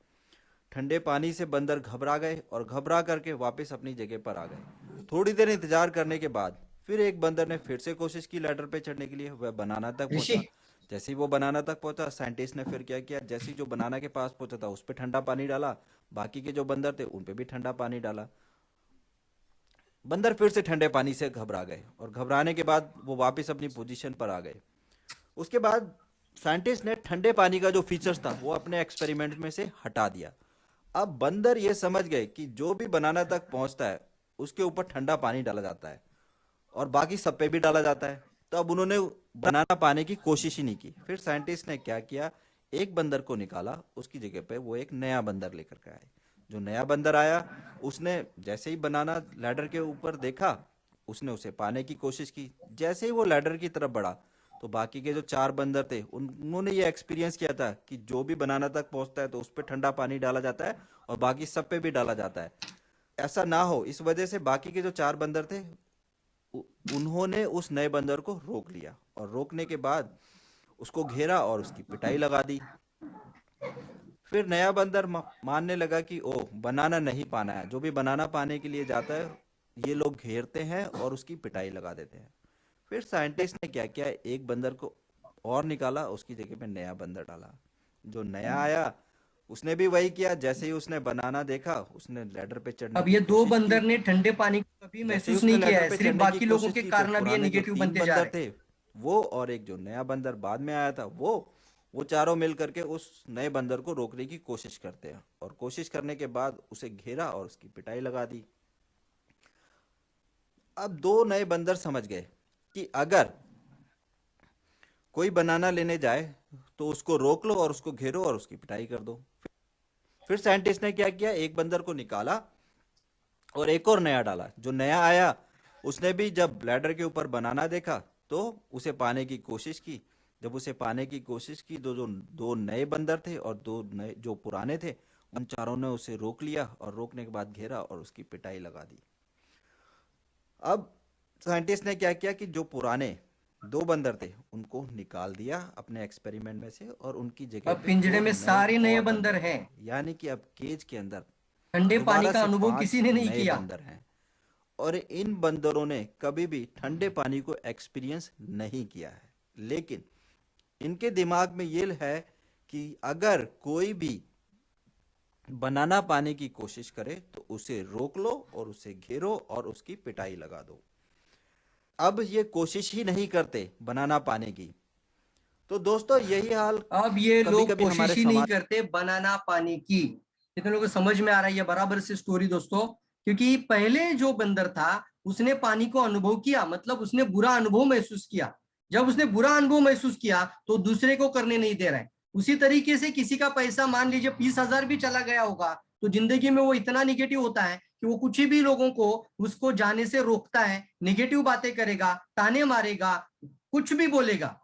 ठंडे पानी से बंदर घबरा गए और घबरा करके वापस अपनी जगह पर आ गए। थोड़ी देर इंतजार करने के बाद फिर एक बंदर ने फिर से कोशिश की लैडर पे चढ़ने के लिए। वह बनाना तक ऋषि, पहुंचा। जैसे ही वो बनाना तक पहुंचा, साइंटिस्ट ने फिर क्या किया, जैसे ही जो बनाना के पास पहुंचा था उस पर ठंडा पानी डाला, बाकी के जो बंदर थे उन पे भी ठंडा पानी डाला। बंदर फिर से ठंडे पानी से घबरा गए और घबराने के बाद वो वापस अपनी पोजीशन पर आ गए। उसके बाद साइंटिस्ट ने ठंडे पानी का जो फीचर्स था वो अपने एक्सपेरिमेंट में से हटा दिया। अब बंदर ये समझ गए कि जो भी बनाना तक पहुंचता है उसके ऊपर ठंडा पानी डाला जाता है और बाकी सब पे भी डाला जाता है। तो अब उन्होंने बनाना पाने की कोशिश ही नहीं की। फिर साइंटिस्ट ने क्या किया, एक बंदर को निकाला, उसकी जगह पे वो एक नया बंदर लेकर के आए। जो नया बंदर आया उसने जैसे ही बनाना लैडर के ऊपर देखा, उसने उसे पाने की कोशिश की। जैसे ही वो लैडर की तरफ बढ़ा तो बाकी के जो 4 बंदर थे उन्होंने ये एक्सपीरियंस किया था कि जो भी बनाना तक पहुंचता है तो उस पर ठंडा पानी डाला जाता है और बाकी सब पे भी डाला जाता है। ऐसा ना हो इस वजह से बाकी के जो 4 बंदर थे उन्होंने उस नए बंदर को रोक लिया और रोकने के बाद उसको घेरा और उसकी पिटाई लगा दी। फिर नया बंदर मानने लगा कि ओ बनाना नहीं पाना है, जो भी बनाना पाने के लिए जाता है ये लोग घेरते हैं और उसकी पिटाई लगा देते हैं। फिर साइंटिस्ट ने क्या किया, एक बंदर को और निकाला, उसकी जगह पे नया बंदर डाला। जो नया आया उसने भी वही किया। जैसे ही उसने बनाना देखा उसने लैडर पे चढ़ने अब की ये दो कोशिश की। बंदर ने ठंडे पानी को कभी जैसे ही महसूस उसने नहीं किया लैडर है, पे सिर्फ चढ़ने की बाकी लोगों कोशिश के की तो कारण अब ये पुराने जो निगेटिव 3 बनते जा बंदर रहे हैं। थे वो और एक जो नया बंदर बाद में आया था वो चारों मिल करके उस नए बंदर को रोकने की कोशिश करते हैं और कोशिश करने के बाद उसे घेरा और उसकी पिटाई लगा दी। अब 2 नए बंदर समझ गए कि अगर कोई बनाना लेने जाए तो उसको रोक लो और उसको घेरो और उसकी पिटाई कर दो। फिर साइंटिस्ट ने क्या किया, एक बंदर को निकाला और एक और नया डाला। जो नया आया उसने भी जब लैडर के ऊपर बनाना देखा तो उसे पाने की कोशिश की। जब उसे पाने की कोशिश की तो जो 2 नए बंदर थे और 2 नए जो पुराने थे उन चारों ने उसे रोक लिया और रोकने के बाद घेरा और उसकी पिटाई लगा दी। अब साइंटिस्ट ने क्या किया कि जो पुराने 2 बंदर थे उनको निकाल दिया अपने एक्सपेरिमेंट में से और उनकी जगह अब पे पिंजरे 2 में नए सारे नए और बंदर बंदर हैं। डाल दिए। यानी कि अब केज के अंदर ठंडे पानी दोबारा का से अनुभव 5 किसी ने नहीं नए किया। बंदर हैं और इन बंदरों ने कभी भी ठंडे पानी को एक्सपीरियंस नहीं किया है। लेकिन इनके दिमाग में ये है कि अगर कोई भी बनाना पाने की कोशिश करे तो उसे रोक लो और उसे घेरो और उसकी पिटाई लगा दो। अब ये कोशिश ही नहीं करते बनाना पाने की। तो दोस्तों यही हाल अब ये कभी लोग कभी हमारे कोशिश ही नहीं समाज। करते बनाना पाने की। कितने लोगों को समझ में आ रहा है ये बराबर से स्टोरी दोस्तों? क्योंकि पहले जो बंदर था उसने पानी को अनुभव किया, मतलब उसने बुरा अनुभव महसूस किया। जब उसने बुरा अनुभव महसूस किया तो दूसरे को करने नहीं दे रहा है। उसी तरीके से किसी का पैसा मान लीजिए 20,000 भी चला गया होगा तो जिंदगी में वो इतना निगेटिव होता है कि वो कुछ भी लोगों को उसको जाने से रोकता है, निगेटिव बातें करेगा, ताने मारेगा, कुछ भी बोलेगा,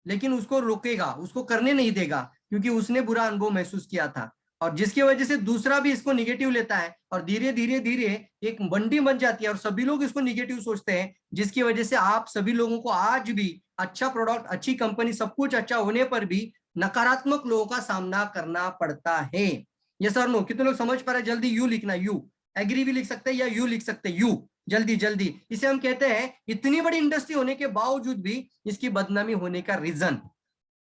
लेकिन उसको रोकेगा, उसको करने नहीं देगा, क्योंकि उसने बुरा अनुभव महसूस किया था। और जिसकी वजह से दूसरा भी इसको निगेटिव लेता है और धीरे धीरे धीरे एक मंडी बन जाती है और सभी लोग इसको निगेटिव सोचते हैं, जिसकी वजह से आप सभी लोगों को आज भी अच्छा प्रोडक्ट, अच्छी कंपनी, सब कुछ अच्छा होने पर भी नकारात्मक लोगों का सामना करना पड़ता है। यस और नो? कितने लोग समझ पा रहे? जल्दी यू लिखना, यू। एग्री भी लिख सकते हैं या यू लिख सकते हैं, यू, जल्दी जल्दी। इसे हम कहते हैं इतनी बड़ी इंडस्ट्री होने के बावजूद भी इसकी बदनामी होने का रीजन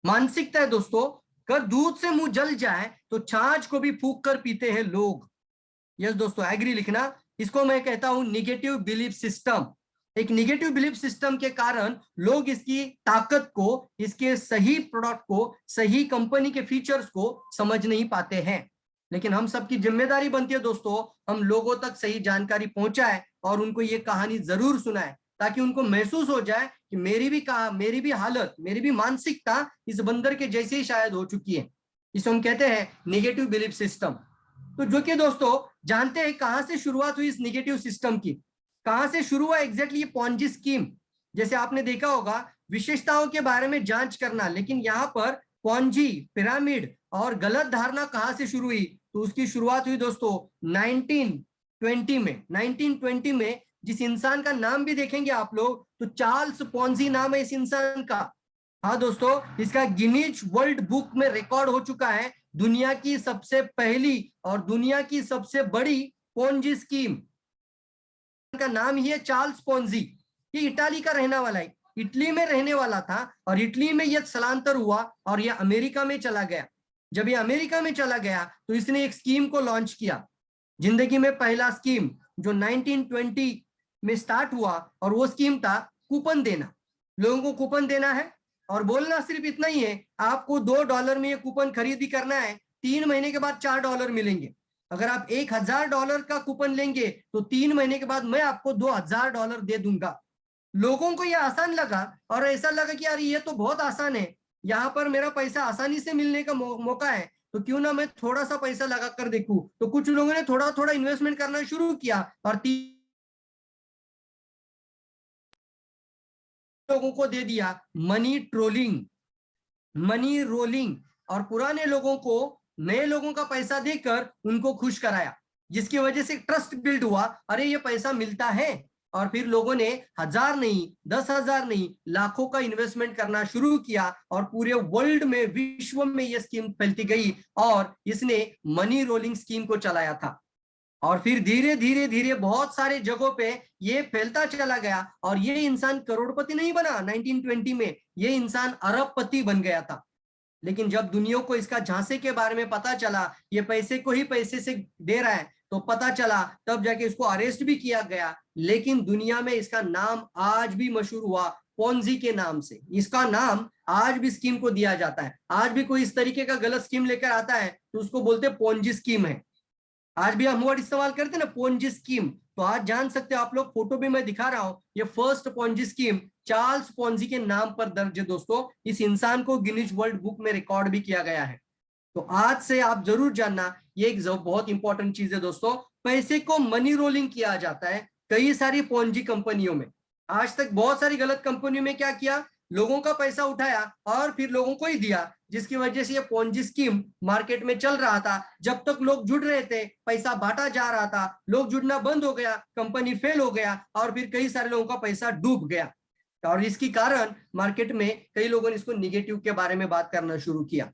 मानसिकता है दोस्तों। कर दूध से मुंह जल जाए तो छाछ को भी फूंक कर पीते हैं लोग। यस दोस्तों, एग्री लिखना। इसको मैं कहता हूं निगेटिव बिलीफ सिस्टम। एक निगेटिव बिलीफ सिस्टम के कारण लोग इसकी ताकत को, इसके सही प्रोडक्ट को, सही कंपनी के फीचर्स को समझ नहीं पाते हैं। लेकिन हम सबकी जिम्मेदारी बनती है दोस्तों, हम लोगों तक सही जानकारी पहुंचाए और उनको ये कहानी जरूर सुनाए, ताकि उनको महसूस हो जाए कि मेरी भी हालत, मेरी भी मानसिकता इस बंदर के जैसे ही शायद हो चुकी है। इसे हम कहते हैं निगेटिव बिलीफ सिस्टम। तो जो कि दोस्तों जानते हैं कहां से शुरुआत हुई इस निगेटिव सिस्टम की, कहां से शुरू हुआ एग्जैक्टली ये पॉन्जी स्कीम। जैसे आपने देखा होगा विशेषताओं के बारे में जांच करना, लेकिन यहाँ पर पॉन्जी, पिरामिड और गलत धारणा कहां से शुरू हुई, तो उसकी शुरुआत हुई दोस्तों 1920 में। 1920 में जिस इंसान का नाम भी देखेंगे आप लोग तो चार्ल्स पॉन्जी नाम है इस इंसान का। हाँ दोस्तों, इसका गिनीज वर्ल्ड बुक में रिकॉर्ड हो चुका है, दुनिया की सबसे पहली और दुनिया की सबसे बड़ी पोंजी स्कीम। का नाम ही है चार्ल्स पोंजी। ये इटाली का रहने वाला है, इटली में रहने वाला था और इटली में यह स्थलांतर हुआ और यह अमेरिका में चला गया। जब ये अमेरिका में चला गया तो इसने एक स्कीम को लॉन्च किया, जिंदगी में पहला स्कीम जो 1920 में स्टार्ट हुआ, और वो स्कीम था कूपन देना। लोगों को कूपन देना है और बोलना सिर्फ इतना ही है, आपको $2 में ये कूपन खरीदी करना है, 3 महीने के बाद $4 मिलेंगे। अगर आप $1000 का कूपन लेंगे तो 3 महीने के बाद मैं आपको $2000 दे दूंगा। लोगों को ये आसान लगा और ऐसा लगा कि यार ये तो बहुत आसान है, यहाँ पर मेरा पैसा आसानी से मिलने का मौका है, तो क्यों ना मैं थोड़ा सा पैसा लगा कर देखूं। तो कुछ लोगों ने थोड़ा थोड़ा इन्वेस्टमेंट करना शुरू किया और लोगों को दे दिया मनी ट्रोलिंग, मनी रोलिंग, और पुराने लोगों को नए लोगों का पैसा देकर उनको खुश कराया, जिसकी वजह से ट्रस्ट बिल्ड हुआ। अरे ये पैसा मिलता है, और फिर लोगों ने 1000 नहीं, 10,000 नहीं, लाखों का इन्वेस्टमेंट करना शुरू किया और पूरे वर्ल्ड में, विश्व में यह स्कीम फैलती गई और इसने मनी रोलिंग स्कीम को चलाया था। और फिर धीरे धीरे धीरे बहुत सारे जगहों पे ये फैलता चला गया और ये इंसान करोड़पति नहीं बना 1920 में, ये इंसान अरबपति बन गया था। लेकिन जब दुनिया को इसका झांसे के बारे में पता चला, ये पैसे को ही पैसे से दे रहा है, तो पता चला, तब जाके इसको अरेस्ट भी किया गया। लेकिन दुनिया में इसका नाम आज भी मशहूर हुआ पोंजी के नाम से। इसका नाम आज भी स्कीम को दिया जाता है। आज भी कोई इस तरीके का गलत स्कीम लेकर आता है तो उसको बोलते पोंजी स्कीम है। आज भी हम वर्ड इस्तेमाल करते हैं ना, पोंजी स्कीम। तो आज जान सकते हो आप लोग, फोटो भी मैं दिखा रहा हूं, ये first Ponzi scheme Charles Ponzi के नाम पर दर्ज है दोस्तों। इस इंसान को गिनीज वर्ल्ड बुक में रिकॉर्ड भी किया गया है। तो आज से आप जरूर जानना, ये एक बहुत इंपॉर्टेंट चीज है दोस्तों, पैसे को मनी रोलिंग किया जाता है कई सारी पोंजी कंपनियों में। आज तक बहुत सारी गलत कंपनियों में क्या किया, लोगों का पैसा उठाया और फिर लोगों को ही दिया, जिसकी वजह से ये पोंजी स्कीम मार्केट में चल रहा था। जब तक लोग जुड़ रहे थे, पैसा बांटा जा रहा था, लोग जुड़ना बंद हो गया, कंपनी फेल हो गया और फिर कई सारे लोगों का पैसा डूब गया। और इसके कारण मार्केट में कई लोगों ने इसको निगेटिव के बारे में बात करना शुरू किया।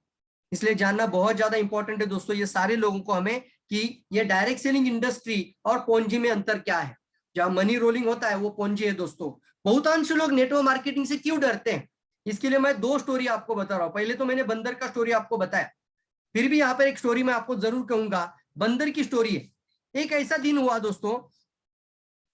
इसलिए जानना बहुत ज्यादा इंपॉर्टेंट है दोस्तों ये सारे लोगों को हमें, कि ये डायरेक्ट सेलिंग इंडस्ट्री और पोंजी में अंतर क्या है। जहां मनी रोलिंग होता है वो पोंजी है दोस्तों। बहुतांश लोग नेटवर्क मार्केटिंग से क्यों डरते हैं, इसके लिए मैं 2 स्टोरी आपको बता रहा हूं। पहले तो मैंने बंदर का स्टोरी आपको बताया, फिर भी यहाँ पर एक स्टोरी मैं आपको जरूर कहूंगा, बंदर की स्टोरी है। एक ऐसा दिन हुआ दोस्तों,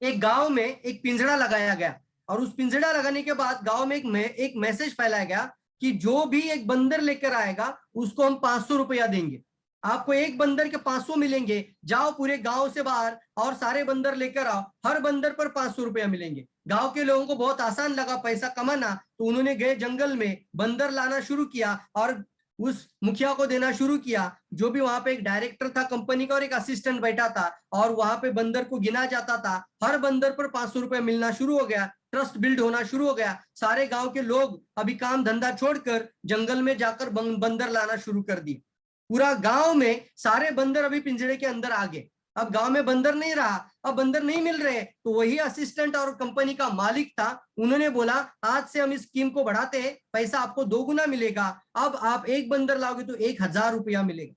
एक गांव में एक पिंजड़ा लगाया गया और उस पिंजड़ा लगाने के बाद गांव में एक मैसेज फैलाया गया कि जो भी एक बंदर लेकर आएगा उसको हम 500 रुपया देंगे। आपको एक बंदर के 500 मिलेंगे, जाओ पूरे गांव से बाहर और सारे बंदर लेकर आओ, हर बंदर पर 500 रुपया मिलेंगे। गांव के लोगों को बहुत आसान लगा पैसा कमाना, तो उन्होंने गए जंगल में बंदर लाना शुरू किया और उस मुखिया को देना शुरू किया, जो भी वहां पे एक डायरेक्टर था कंपनी का और एक असिस्टेंट बैठा था, और वहां पे बंदर को गिना जाता था। हर बंदर पर 500 रुपया मिलना शुरू हो गया, ट्रस्ट बिल्ड होना शुरू हो गया। सारे गांव के लोग अभी काम धंधा छोड़कर जंगल में जाकर बंदर लाना शुरू कर दिए। पूरा गांव में सारे बंदर अभी पिंजरे के अंदर आ गए। अब गांव में बंदर नहीं रहा, अब बंदर नहीं मिल रहे, तो वही असिस्टेंट और कंपनी का मालिक था, उन्होंने बोला आज से हम इस स्कीम को बढ़ाते हैं, पैसा आपको 2 गुना मिलेगा। अब आप एक बंदर लाओगे तो 1000 रुपया मिलेगा।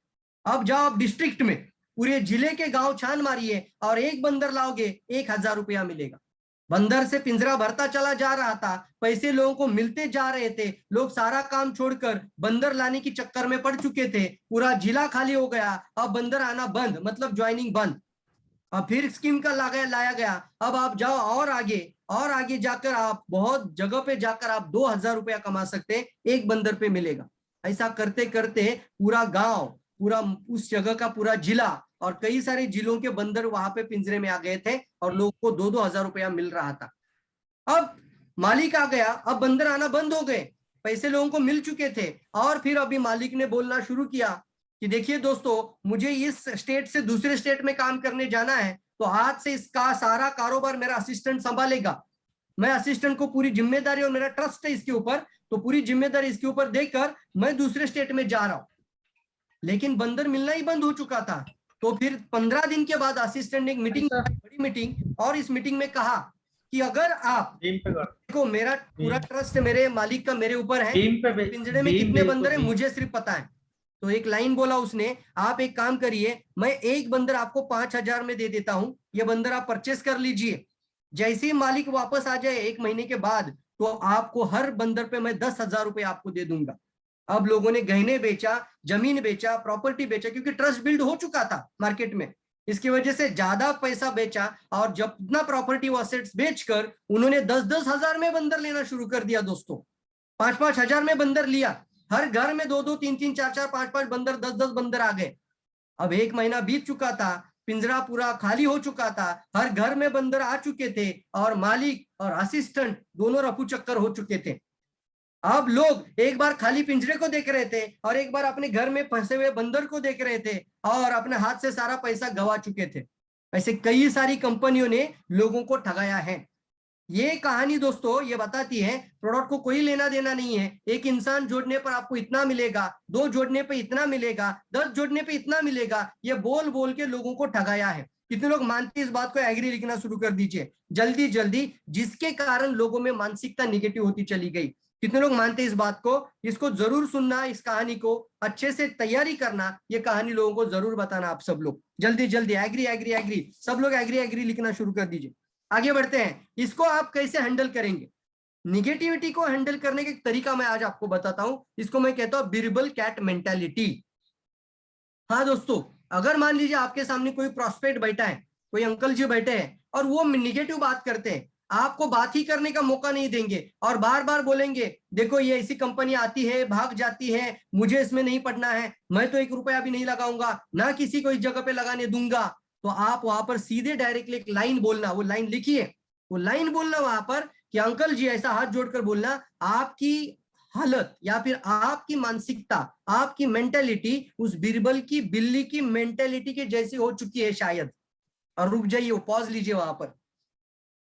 अब जाओ आप डिस्ट्रिक्ट में, पूरे जिले के गांव छान मारिए और एक बंदर लाओगे, 1,000 रुपया मिलेगा। बंदर से पिंजरा भरता चला जा रहा था, पैसे लोगों को मिलते जा रहे थे, लोग सारा काम छोड़कर बंदर लाने की चक्कर में पड़ चुके थे, पूरा जिला खाली हो गया। अब बंदर आना बंद, मतलब ज्वाइनिंग बंद। अब फिर स्कीम का लाया गया। अब आप जाओ और आगे जाकर आप बहुत जगह पे जाकर आप 2,000 रुपया कमा सकते हैं, एक बंदर पे मिलेगा। ऐसा करते करते पूरा गांव, पूरा उस जगह का पूरा जिला और कई सारे जिलों के बंदर वहां पे पिंजरे में आ गए थे और लोगों को 2-2 हजार रुपया मिल रहा था। अब मालिक आ गया, अब बंदर आना बंद हो गए, पैसे लोगों को मिल चुके थे। और फिर अभी मालिक ने बोलना शुरू किया कि देखिए दोस्तों, मुझे इस स्टेट से दूसरे स्टेट में काम करने जाना है, तो आज से इसका सारा कारोबार मेरा असिस्टेंट संभालेगा। मैं असिस्टेंट को पूरी जिम्मेदारी, और मेरा ट्रस्ट है इसके ऊपर, तो पूरी जिम्मेदारी इसके ऊपर देकर मैं दूसरे स्टेट में जा रहा हूं। लेकिन बंदर मिलना ही बंद हो चुका था। तो फिर 15 दिन के बाद असिस्टेंट ने एक मीटिंग, बड़ी मीटिंग, और इस मीटिंग में कहा कि अगर आप को, मेरा पूरा ट्रस्ट मेरे मालिक का मेरे ऊपर है, पिंजरे में कितने बंदर है मुझे सिर्फ पता है। तो एक लाइन बोला उसने, आप एक काम करिए, मैं एक बंदर आपको 5,000 में दे देता हूं, ये बंदर आप परचेस कर लीजिए। जैसे ही मालिक वापस आ जाए 1 महीने के बाद, तो आपको हर बंदर पे मैं 10,000 रुपये आपको दे दूंगा। अब लोगों ने गहने बेचा, जमीन बेचा, प्रॉपर्टी बेचा, क्योंकि ट्रस्ट बिल्ड हो चुका था मार्केट में। इसकी वजह से ज्यादा पैसा बेचा, और जब इतना प्रॉपर्टी असेट्स बेचकर उन्होंने 10-10 हजार में बंदर लेना शुरू कर दिया दोस्तों। 5-5 हजार में बंदर लिया, हर घर में 2-2, 3-3, 4-4, 5-5 बंदर, 10-10 बंदर आ गए। अब 1 महीना बीत चुका था, पिंजरा पूरा खाली हो चुका था, हर घर में बंदर आ चुके थे, और मालिक और असिस्टेंट दोनों रफू चक्कर हो चुके थे। अब लोग एक बार खाली पिंजरे को देख रहे थे और एक बार अपने घर में फंसे हुए बंदर को देख रहे थे, और अपने हाथ से सारा पैसा गवा चुके थे। ऐसे कई सारी कंपनियों ने लोगों को ठगाया है। ये कहानी दोस्तों ये बताती है, प्रोडक्ट को कोई लेना देना नहीं है। एक इंसान जोड़ने पर आपको इतना मिलेगा, 2 जोड़ने पे इतना मिलेगा, 10 जोड़ने पे इतना मिलेगा, ये बोल बोल के लोगों को ठगाया है। कितने लोग मानते इस बात को? एग्री लिखना शुरू कर दीजिए जल्दी जल्दी, जिसके कारण लोगों में मानसिकता निगेटिव होती चली गई। कितने लोग मानते इस बात को? इसको जरूर सुनना, इस कहानी को अच्छे से तैयारी करना, ये कहानी लोगों को जरूर बताना। आप सब लोग जल्दी जल्दी एग्री एग्री एग्री, सब लोग एग्री एग्री लिखना शुरू कर दीजिए। आगे बढ़ते हैं, इसको आप कैसे हैंडल करेंगे? निगेटिविटी को हैंडल करने का एक तरीका मैं आज आपको बताता हूं, इसको मैं कहता हूं बिरबल कैट मेंटालिटी। हाँ दोस्तों, अगर मान लीजिए आपके सामने कोई प्रोस्पेक्ट बैठा है, कोई अंकल जी बैठे हैं, और वो निगेटिव बात करते हैं, आपको बात ही करने का मौका नहीं देंगे, और बार बार बोलेंगे देखो ये ऐसी कंपनी आती है भाग जाती है, मुझे इसमें नहीं पढ़ना है, मैं तो 1 रुपया भी नहीं लगाऊंगा, ना किसी को इस जगह पे लगाने दूंगा। तो आप वहां पर सीधे डायरेक्टली एक लाइन बोलना, वो लाइन लिखिए, वो लाइन बोलना वहां पर कि अंकल जी, ऐसा हाथ जोड़कर बोलना, आपकी हालत या फिर आपकी मानसिकता, आपकी मेंटेलिटी उस बिरबल की बिल्ली की मेंटेलिटी के जैसी हो चुकी है शायद। और रुक जाइए, वो पॉज लीजिए वहां पर।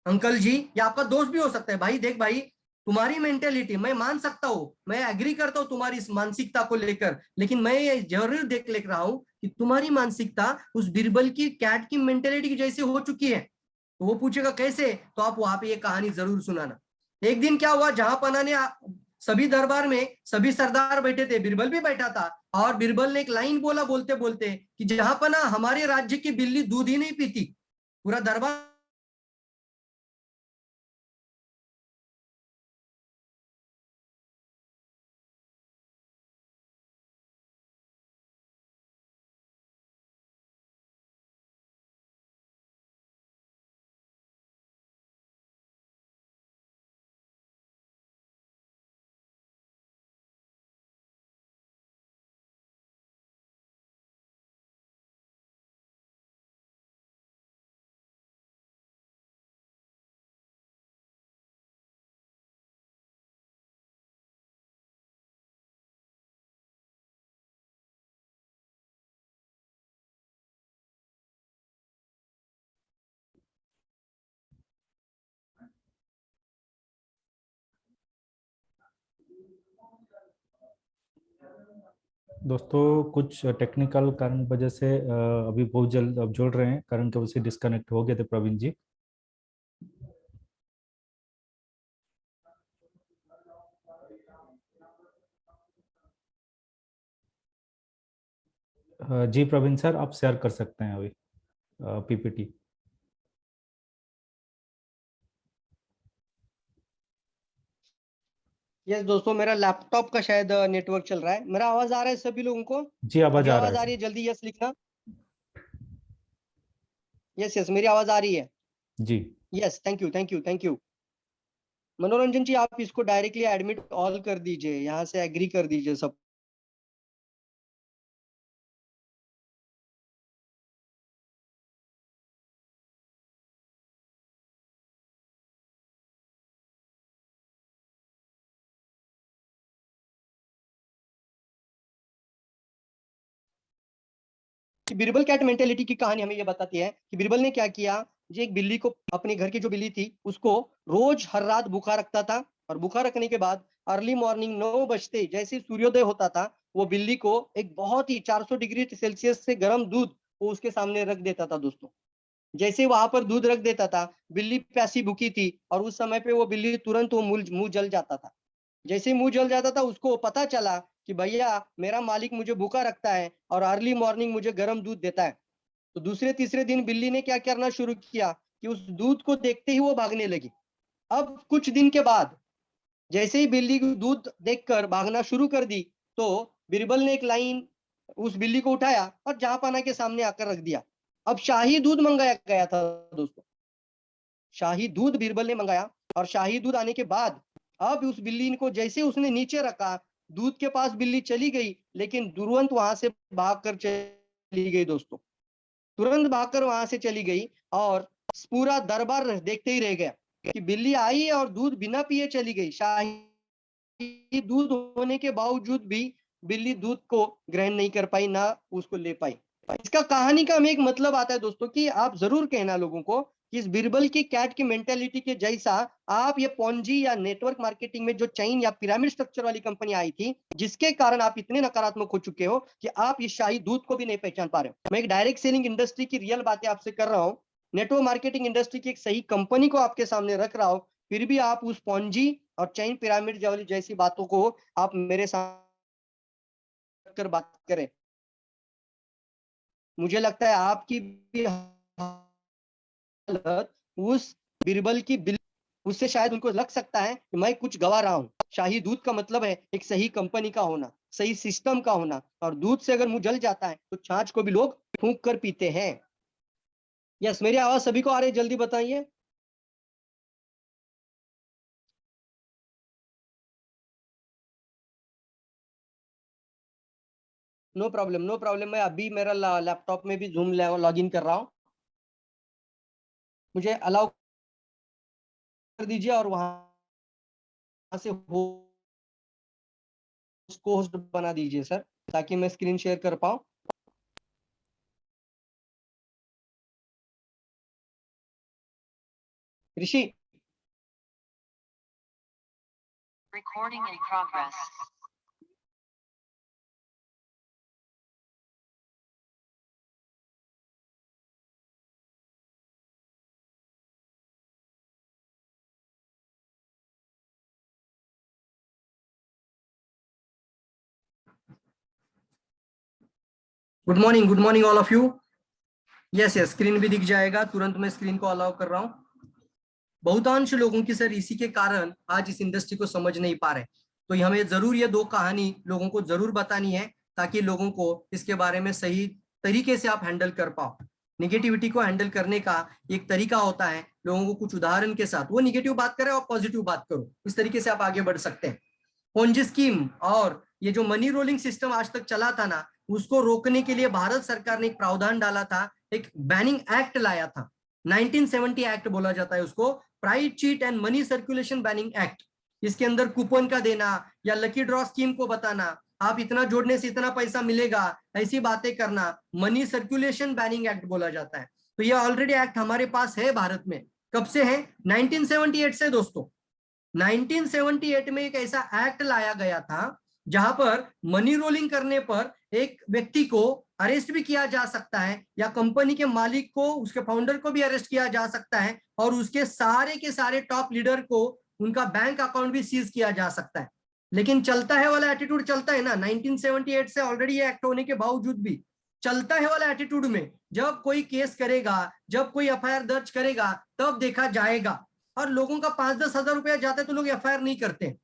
अंकल जी, या आपका दोस्त भी हो सकता है, भाई देख भाई, तुम्हारी मेंटेलिटी मैं मान सकता हूँ, मैं एग्री करता हूँ तुम्हारी इस मानसिकता को लेकर, लेकिन मैं ये जरूर देख रहा हूँ कि तुम्हारी मानसिकता उस बिरबल की कैट की मेंटेलिटी की जैसी हो चुकी है। तो वो पूछेगा कैसे, तो आप वहां पे ये कहानी जरूर सुनाना। एक दिन क्या हुआ, जहां पना ने सभी दरबार में सभी सरदार बैठे थे, बिरबल भी बैठा था, और बिरबल ने एक लाइन बोला बोलते बोलते कि जहां पना, हमारे राज्य की बिल्ली दूध ही नहीं पीती। पूरा दरबार दोस्तों कुछ टेक्निकल कारण वजह से अभी बहुत जल्द अब जुड़ रहे हैं, कारण की वजह से डिस्कनेक्ट हो गए थे प्रवीण जी। जी प्रवीण सर, आप शेयर कर सकते हैं अभी पीपीटी। यस दोस्तों, मेरा लैपटॉप का शायद नेटवर्क चल रहा है। मेरा आवाज आ रहा है सभी लोगों को? जी आवाज अभी आ रहा आवाज है आ सर। रही है? जल्दी यस लिखना। यस यस, मेरी आवाज आ रही है। जी yes, thank you thank you thank you. Manoranjan ji, आप इसको डायरेक्टली एडमिट ऑल कर दीजिए, यहाँ से एग्री कर दीजिए सब। बिरबल कैट मेंटेलिटी की कहानी हमें ये बताती है कि बिरबल ने क्या किया। जो एक बिल्ली को, अपने घर की जो बिल्ली थी उसको रोज हर रात भूखा रखता था, और भूखा रखने के बाद अर्ली मॉर्निंग 9 बजते जैसे सूर्योदय होता था, वो बिल्ली को एक बहुत ही 400 डिग्री सेल्सियस से गर्म दूध वो उसके सामने रख देता था दोस्तों। जैसे ही वहां पर दूध रख देता था, बिल्ली प्यासी भूखी थी, और उस समय पे वो बिल्ली तुरंत वो मुंह जल जाता था। जैसे ही मुंह जल जाता था, उसको पता चला कि भैया मेरा मालिक मुझे भूखा रखता है और अर्ली मॉर्निंग मुझे गर्म दूध देता है। तो दूसरे तीसरे दिन बिल्ली ने क्या करना शुरू किया कि उस दूध को देखते ही वो भागने लगी। अब कुछ दिन के बाद जैसे ही बिल्ली दूध देखकर भागना शुरू कर दी, तो बिरबल ने एक लाइन उस बिल्ली को उठाया और जहांपना के सामने आकर रख दिया। अब शाही दूध मंगाया गया था दोस्तों। शाही दूध बिरबल ने मंगाया, और शाही दूध आने के बाद अब उस बिल्ली को जैसे उसने नीचे रखा, दूध के पास बिल्ली चली गई, लेकिन तुरंत वहां से भागकर चली गई दोस्तों। तुरंत भागकर वहां से चली गई, और पूरा दरबार देखते ही रह गया कि बिल्ली आई और दूध बिना पिए चली गई। शाही दूध होने के बावजूद भी बिल्ली दूध को ग्रहण नहीं कर पाई, ना उसको ले पाई। इसका कहानी का हमें एक मतलब आता है दोस्तों कि आप जरूर कहना लोगों को कि इस बिरबल की कैट की मेंटेलिटी के जैसा आप ये पॉन्जी या नेटवर्क मार्केटिंग में जो चेन या पिरामिड स्ट्रक्चर वाली कंपनी आई थी, जिसके कारण आप इतने नकारात्मक हो चुके हो कि आप इस शाही दूध को भी नहीं पहचान पा रहे हो। मैं एक डायरेक्ट सेलिंग इंडस्ट्री की रियल बातें आपसे कर रहा हूँ, नेटवर्क मार्केटिंग इंडस्ट्री की एक सही कंपनी को आपके सामने रख रहा हूँ, फिर भी आप उस पॉन्जी और चेन पिरामिड जैसी बातों को आप मेरे साथ कर बात करें। मुझे लगता है आपकी भी हालत उस बिरबल की बिल उससे शायद उनको लग सकता है कि मैं कुछ गवा रहा हूं। शाही दूध का मतलब है एक सही कंपनी का होना, सही सिस्टम का होना, और दूध से अगर मुंह जल जाता है तो छाछ को भी लोग फूंक कर पीते हैं। यस, मेरी आवाज सभी को आ रही है? जल्दी बताइए। No problem no problem. मैं अभी मेरा लैपटॉप में भी जूम लॉग इन कर रहा हूँ, मुझे अलाउ कर दीजिए, और वहां से होस्ट बना दीजिए सर, ताकि मैं स्क्रीन शेयर कर पाऊँ। ऋषि, Recording in progress. Good morning all of you. Yes yes, screen भी दिख जाएगा, तुरंत मैं स्क्रीन को अलाउ कर रहा हूँ। बहुतांश लोगों की सर इसी के कारण आज इस इंडस्ट्री को समझ नहीं पा रहे, तो हमें जरूर ये दो कहानी लोगों को जरूर बतानी है, ताकि लोगों को इसके बारे में सही तरीके से आप हैंडल कर पाओ। निगेटिविटी को हैंडल करने का एक तरीका होता है, लोगों को कुछ उदाहरण के साथ, वो निगेटिव बात करे और पॉजिटिव बात करो, इस तरीके से आप आगे बढ़ सकते हैं। पोंजी स्कीम और ये जो मनी रोलिंग सिस्टम आज तक चला था ना, उसको रोकने के लिए भारत सरकार ने एक प्रावधान डाला था, एक बैनिंग एक्ट लाया था। 1970 एक्ट बोला जाता है उसको, price cheat and money circulation banning act. इसके अंदर कूपन का देना या लकी ड्रॉ स्कीम को बताना, आप इतना जोड़ने से इतना पैसा मिलेगा, ऐसी बातें करना, मनी सर्कुलेशन बैनिंग एक्ट बोला जाता है। तो ये ऑलरेडी एक्ट हमारे पास है भारत में। कब से है? 1978 से दोस्तों। 1978 में एक ऐसा एक्ट लाया गया था जहां पर मनी रोलिंग करने पर एक व्यक्ति को अरेस्ट भी किया जा सकता है, या कंपनी के मालिक को, उसके फाउंडर को भी अरेस्ट किया जा सकता है, और उसके सारे के सारे टॉप लीडर को उनका बैंक अकाउंट भी सीज किया जा सकता है। लेकिन चलता है वाला एटीट्यूड चलता है ना, 1978 से ऑलरेडी ये एक्ट होने के बावजूद भी चलता है वाला एटीट्यूड में जब कोई केस करेगा, जब कोई एफआईआर दर्ज करेगा, तब देखा जाएगा। और लोगों का 5-10 हजार रुपया जाता है तो लोग एफआईआर नहीं करते।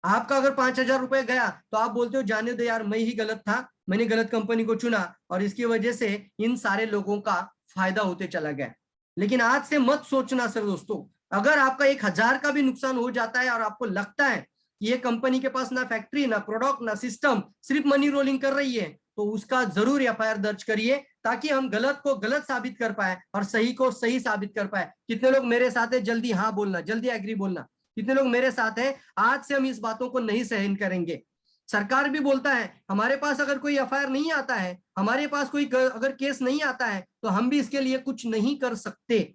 आपका अगर 5,000 रुपये गया तो आप बोलते हो जाने दो यार, मैं ही गलत था, मैंने गलत कंपनी को चुना और इसकी वजह से इन सारे लोगों का फायदा होते चला गया। लेकिन आज से मत सोचना सर दोस्तों, अगर आपका 1,000 का भी नुकसान हो जाता है और आपको लगता है कि ये कंपनी के पास ना फैक्ट्री, ना प्रोडक्ट, ना सिस्टम, सिर्फ मनी रोलिंग कर रही है, तो उसका जरूर एफआईआर दर्ज करिए ताकि हम गलत को गलत साबित कर पाए और सही को सही साबित कर पाए। कितने लोग मेरे साथ है? जल्दी हाँ बोलना, जल्दी एग्री बोलना। कितने लोग मेरे साथ हैं? आज से हम इस बातों को नहीं सहन करेंगे। सरकार भी बोलता है हमारे पास अगर कोई एफआईआर नहीं आता है, हमारे पास कोई अगर केस नहीं आता है तो हम भी इसके लिए कुछ नहीं कर सकते।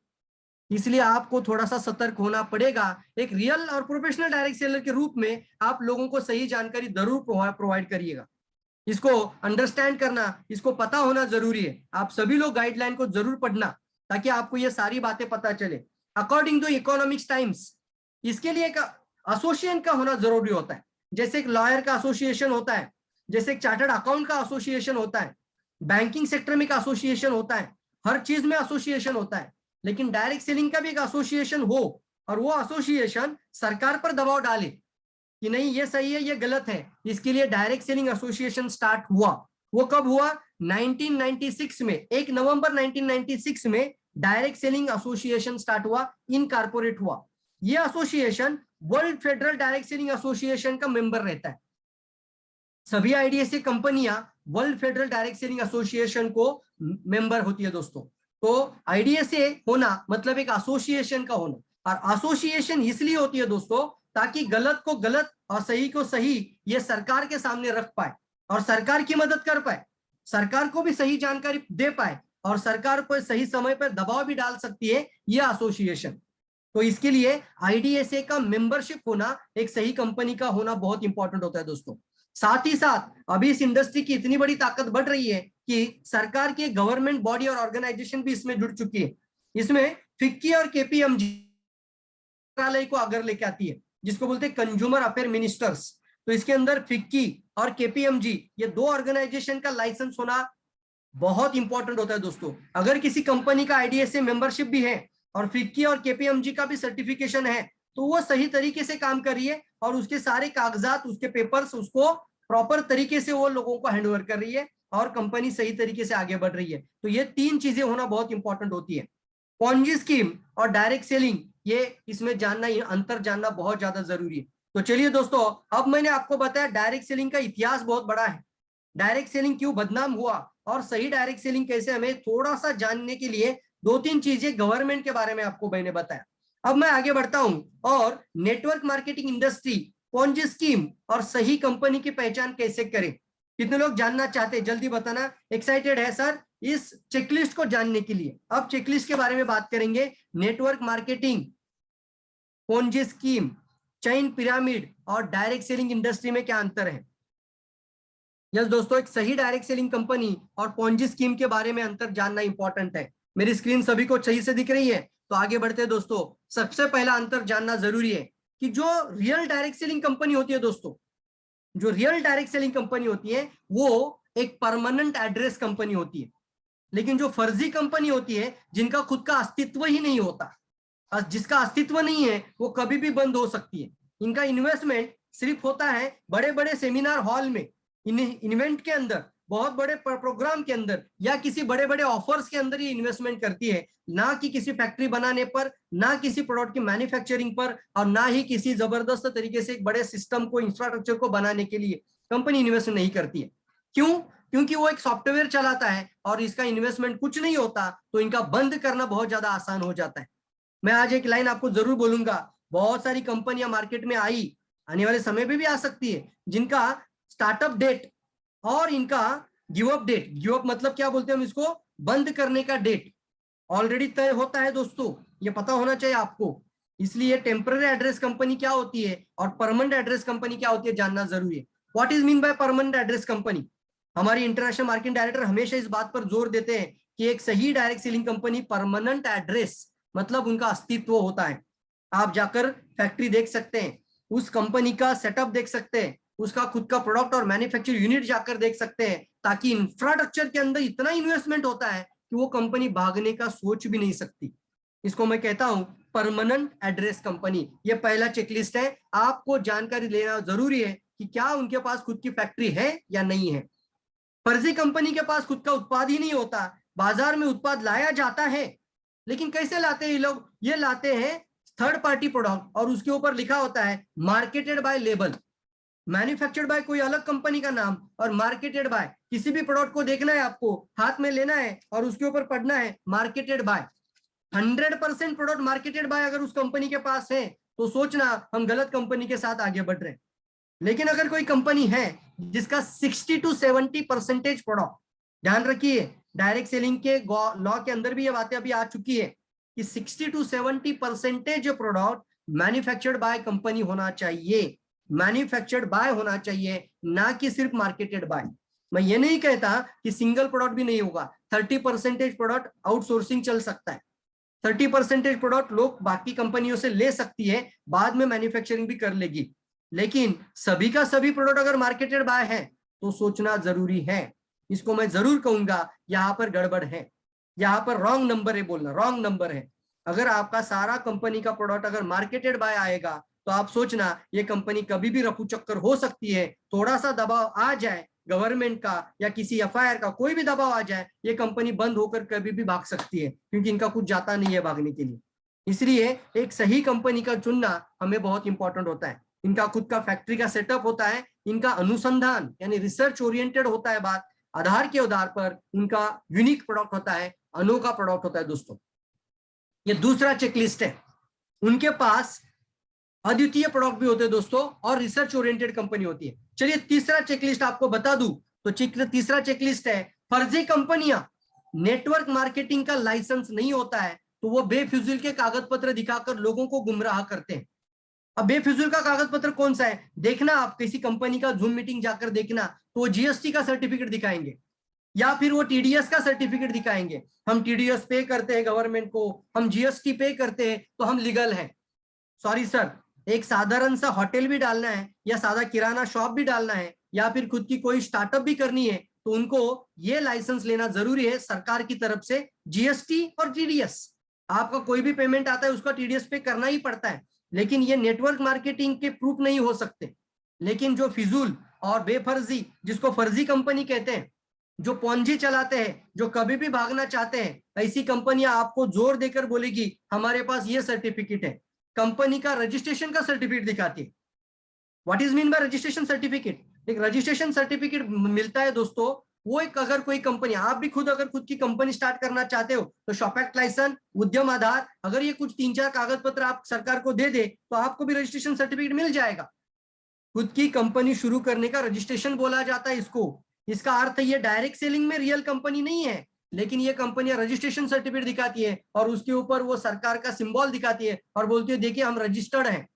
इसलिए आपको थोड़ा सा सतर्क होना पड़ेगा। एक रियल और प्रोफेशनल डायरेक्ट सेलर के रूप में आप लोगों को सही जानकारी जरूर प्रोवाइड करिएगा। इसको अंडरस्टैंड करना, इसको पता होना जरूरी है। आप सभी लोग गाइडलाइन को जरूर पढ़ना ताकि आपको ये सारी बातें पता चले। अकॉर्डिंग टू इकोनॉमिक्स टाइम्स, इसके लिए एक एसोसिएशन का होना जरूरी होता है। जैसे एक लॉयर का एसोसिएशन होता है, जैसे एक चार्टर्ड अकाउंट का एसोसिएशन होता है, बैंकिंग सेक्टर में एक एसोसिएशन होता है, हर चीज में एसोसिएशन होता है। लेकिन डायरेक्ट सेलिंग का भी एक एसोसिएशन हो और वो एसोसिएशन सरकार पर दबाव डाले कि नहीं ये सही है, ये गलत है। इसके लिए डायरेक्ट सेलिंग एसोसिएशन स्टार्ट हुआ। वो कब हुआ? 1996 में, 1 नवंबर 1996 में डायरेक्ट सेलिंग एसोसिएशन स्टार्ट हुआ, इनकॉर्पोरेट हुआ। ये association world federal direct selling association का मेंबर रहता है। सभी आईडीएसए कंपनियां world federal direct selling association को मेंबर होती है दोस्तों। तो आईडीएसए होना मतलब एक एसोसिएशन का होना, और एसोसिएशन इसलिए होती है दोस्तों ताकि गलत को गलत और सही को सही ये सरकार के सामने रख पाए और सरकार की मदद कर पाए, सरकार को भी सही जानकारी दे पाए और सरकार पर सही समय पर दबाव भी डाल सकती है ये एसोसिएशन। तो इसके लिए आईडीएसए का मेंबरशिप होना, एक सही कंपनी का होना बहुत इंपॉर्टेंट होता है दोस्तों। साथ ही साथ अभी इस इंडस्ट्री की इतनी बड़ी ताकत बढ़ रही है कि सरकार की गवर्नमेंट बॉडी और ऑर्गेनाइजेशन भी इसमें जुड़ चुकी है। इसमें फिक्की और केपीएमजी मंत्रालय को अगर लेके आती है, जिसको बोलते हैं कंज्यूमर अफेयर मिनिस्टर्स। तो इसके अंदर फिक्की और केपीएमजी ये 2 ऑर्गेनाइजेशन का लाइसेंस होना बहुत इंपॉर्टेंट होता है दोस्तों। अगर किसी कंपनी का आईडीएसए मेंबरशिप भी है और फिक्की और केपीएमजी का भी सर्टिफिकेशन है तो वो सही तरीके से काम कर रही है और उसके सारे कागजात, उसके पेपर्स उसको प्रॉपर तरीके से वो लोगों को हैंड ओवर कर रही है और कंपनी सही तरीके से आगे बढ़ रही है। तो ये 3 चीजें होना बहुत इंपॉर्टेंट होती है। पॉन्जी स्कीम और डायरेक्ट सेलिंग, ये इसमें जानना, अंतर जानना बहुत ज्यादा जरूरी है। तो चलिए दोस्तों, अब मैंने आपको बताया डायरेक्ट सेलिंग का इतिहास बहुत बड़ा है, डायरेक्ट सेलिंग क्यों बदनाम हुआ और सही डायरेक्ट सेलिंग कैसे, हमें थोड़ा सा जानने के लिए 2-3 चीजें गवर्नमेंट के बारे में आपको मैंने बताया। अब मैं आगे बढ़ता हूं और network marketing industry, Ponzi scheme और सही कंपनी की पहचान कैसे करें। कितने लोग जानना चाहते हैं? जल्दी बताना। एक्साइटेड है सर इस चेकलिस्ट को जानने के लिए? अब चेकलिस्ट के बारे में बात करेंगे। Network marketing, Ponzi scheme, chain pyramid और डायरेक्ट सेलिंग इंडस्ट्री में क्या अंतर है? यस दोस्तों, एक सही डायरेक्ट सेलिंग कंपनी और पॉन्जी स्कीम के बारे में अंतर जानना इंपॉर्टेंट है। मेरी स्क्रीन सभी को सही से दिख रही है? तो आगे बढ़ते हैं दोस्तों। सबसे पहला अंतर जानना जरूरी है कि जो रियल डायरेक्ट सेलिंग कंपनी होती है दोस्तों, जो रियल डायरेक्ट सेलिंग कंपनी होती है वो एक परमानेंट एड्रेस कंपनी होती है। लेकिन जो फर्जी कंपनी होती है, जिनका खुद का अस्तित्व ही नहीं होता, जिसका अस्तित्व नहीं है, वो कभी भी बंद हो सकती है। इनका इन्वेस्टमेंट सिर्फ होता है बड़े बड़े सेमिनार हॉल में, इवेंट के अंदर, बहुत बड़े प्रोग्राम के अंदर या किसी बड़े बड़े ऑफर्स के अंदर ही इन्वेस्टमेंट करती है, ना कि किसी फैक्ट्री बनाने पर, ना किसी प्रोडक्ट की मैन्युफैक्चरिंग पर, और ना ही किसी जबरदस्त तरीके से एक बड़े सिस्टम को, इंफ्रास्ट्रक्चर को बनाने के लिए कंपनी इन्वेस्ट नहीं करती है। क्यों? क्योंकि वो एक सॉफ्टवेयर चलाता है और इसका इन्वेस्टमेंट कुछ नहीं होता, तो इनका बंद करना बहुत ज्यादा आसान हो जाता है। मैं आज एक लाइन आपको जरूर बोलूंगा, बहुत सारी कंपनियां मार्केट में आई, आने वाले समय में भी आ सकती है, जिनका स्टार्टअप डेट और इनका give up date, give up मतलब क्या बोलते हैं हम इसको, बंद करने का डेट ऑलरेडी तय होता है दोस्तों, ये पता होना चाहिए आपको। इसलिए टेम्पररी एड्रेस कंपनी क्या होती है और परमानेंट एड्रेस कंपनी क्या होती है जानना जरूरी है। What is mean by permanent address company? हमारी इंटरनेशनल मार्केटिंग डायरेक्टर हमेशा इस बात पर जोर देते हैं कि एक सही direct selling company permanent address मतलब उनका अस्तित्व होता है। आप जाकर फैक्ट्री देख सकते हैं, उस कंपनी का सेटअप देख सकते हैं, उसका खुद का प्रोडक्ट और मैन्युफैक्चर यूनिट जाकर देख सकते हैं, ताकि इंफ्रास्ट्रक्चर के अंदर इतना इन्वेस्टमेंट होता है कि वो कंपनी भागने का सोच भी नहीं सकती। इसको मैं कहता हूं परमानेंट एड्रेस कंपनी। ये पहला चेकलिस्ट है। आपको जानकारी लेना जरूरी है कि क्या उनके पास खुद की फैक्ट्री है या नहीं है। फर्जी कंपनी के पास खुद का उत्पाद ही नहीं होता, बाजार में उत्पाद लाया जाता है, लेकिन कैसे लाते हैं ये लोग? ये लाते हैं थर्ड पार्टी प्रोडक्ट और उसके ऊपर लिखा होता है marketed bye label, manufactured by कोई अलग कंपनी का नाम और मार्केटेड बाय। किसी भी प्रोडक्ट को देखना है, आपको हाथ में लेना है और उसके ऊपर पढ़ना है marketed bye. 100% product marketed bye अगर उस कंपनी के पास है तो सोचना हम गलत कंपनी के साथ आगे बढ़ रहे हैं। लेकिन अगर कोई कंपनी है जिसका 60 to 70% प्रोडक्ट, ध्यान रखिए डायरेक्ट सेलिंग के लॉ के अंदर भी ये बातें अभी आ चुकी है कि 60 to 70% product manufactured by company होना चाहिए, मैन्युफैक्चर्ड बाय होना चाहिए, ना कि सिर्फ मार्केटेड बाय। मैं ये नहीं कहता कि सिंगल प्रोडक्ट भी नहीं होगा, 30% प्रोडक्ट आउटसोर्सिंग चल सकता है, 30% प्रोडक्ट लोग बाकी कंपनियों से ले सकती है, बाद में मैन्युफैक्चरिंग भी कर लेगी। लेकिन सभी का सभी प्रोडक्ट अगर मार्केटेड बाय है तो सोचना जरूरी है। इसको मैं जरूर कहूंगा यहाँ पर गड़बड़ है, यहाँ पर रॉन्ग नंबर है, बोलना रॉन्ग नंबर है। अगर आपका सारा कंपनी का प्रोडक्ट अगर मार्केटेड बाय आएगा तो आप सोचना ये कंपनी कभी भी रफू चक्कर हो सकती है। थोड़ा सा दबाव आ जाए गवर्नमेंट का या किसी एफआईआर का, कोई भी दबाव आ जाए, ये कंपनी बंद होकर कभी भी भाग सकती है, क्योंकि इनका कुछ जाता नहीं है भागने के लिए। इसलिए एक सही कंपनी का चुनना हमें बहुत इंपॉर्टेंट होता है। इनका खुद का फैक्ट्री का सेटअप होता है, इनका अनुसंधान यानी रिसर्च ओरिएंटेड होता है बात, आधार के आधार पर उनका यूनिक प्रोडक्ट होता है, अनोखा प्रोडक्ट होता है। दोस्तों ये दूसरा चेकलिस्ट है। उनके पास अद्वितीय प्रोडक्ट भी होते हैं दोस्तों, और रिसर्च ओरिएंटेड कंपनी होती है। चलिए तीसरा चेकलिस्ट आपको बता दूं तो तीसरा चेकलिस्ट है फर्जी कंपनियां। नेटवर्क मार्केटिंग का लाइसेंस नहीं होता है तो वो बेफिजूल के कागज पत्र दिखाकर लोगों को गुमराह करते हैं। अब बेफिजूल का कागज पत्र कौन सा है? देखना आप किसी कंपनी का जूम मीटिंग जाकर देखना तो वो जीएसटी का सर्टिफिकेट दिखाएंगे या फिर वो टीडीएस का सर्टिफिकेट दिखाएंगे। हम टीडीएस पे करते हैं गवर्नमेंट को, हम जीएसटी पे करते हैं तो हम लीगल हैं। सॉरी सर, एक साधारण सा होटल भी डालना है या सादा किराना शॉप भी डालना है या फिर खुद की कोई स्टार्टअप भी करनी है तो उनको ये लाइसेंस लेना जरूरी है सरकार की तरफ से, जीएसटी और टीडीएस। आपका कोई भी पेमेंट आता है उसका टीडीएस पे करना ही पड़ता है, लेकिन ये नेटवर्क मार्केटिंग के प्रूफ नहीं हो सकते। लेकिन जो फिजूल और बेफर्जी, जिसको फर्जी कंपनी कहते हैं, जो पोंजी चलाते हैं, जो कभी भी भागना चाहते हैं, ऐसी कंपनियां आपको जोर देकर बोलेगी हमारे पास ये सर्टिफिकेट है, कंपनी का रजिस्ट्रेशन का सर्टिफिकेट दिखाती है। What is mean by registration certificate? एक रजिस्ट्रेशन सर्टिफिकेट मिलता है दोस्तों, वो एक अगर कोई कंपनी, आप भी खुद अगर खुद की कंपनी स्टार्ट करना चाहते हो तो शॉप एक्ट लाइसेंस, उद्यम आधार, अगर ये कुछ 3-4 कागज पत्र आप सरकार को दे दे तो आपको भी रजिस्ट्रेशन सर्टिफिकेट मिल जाएगा। खुद की कंपनी शुरू करने का रजिस्ट्रेशन बोला जाता है इसको। इसका अर्थ ये डायरेक्ट सेलिंग में रियल कंपनी नहीं है, लेकिन ये कंपनियां रजिस्ट्रेशन सर्टिफिकेट दिखाती है और उसके ऊपर वो सरकार का सिंबल दिखाती है और बोलती है देखिए हम रजिस्टर्ड हैं।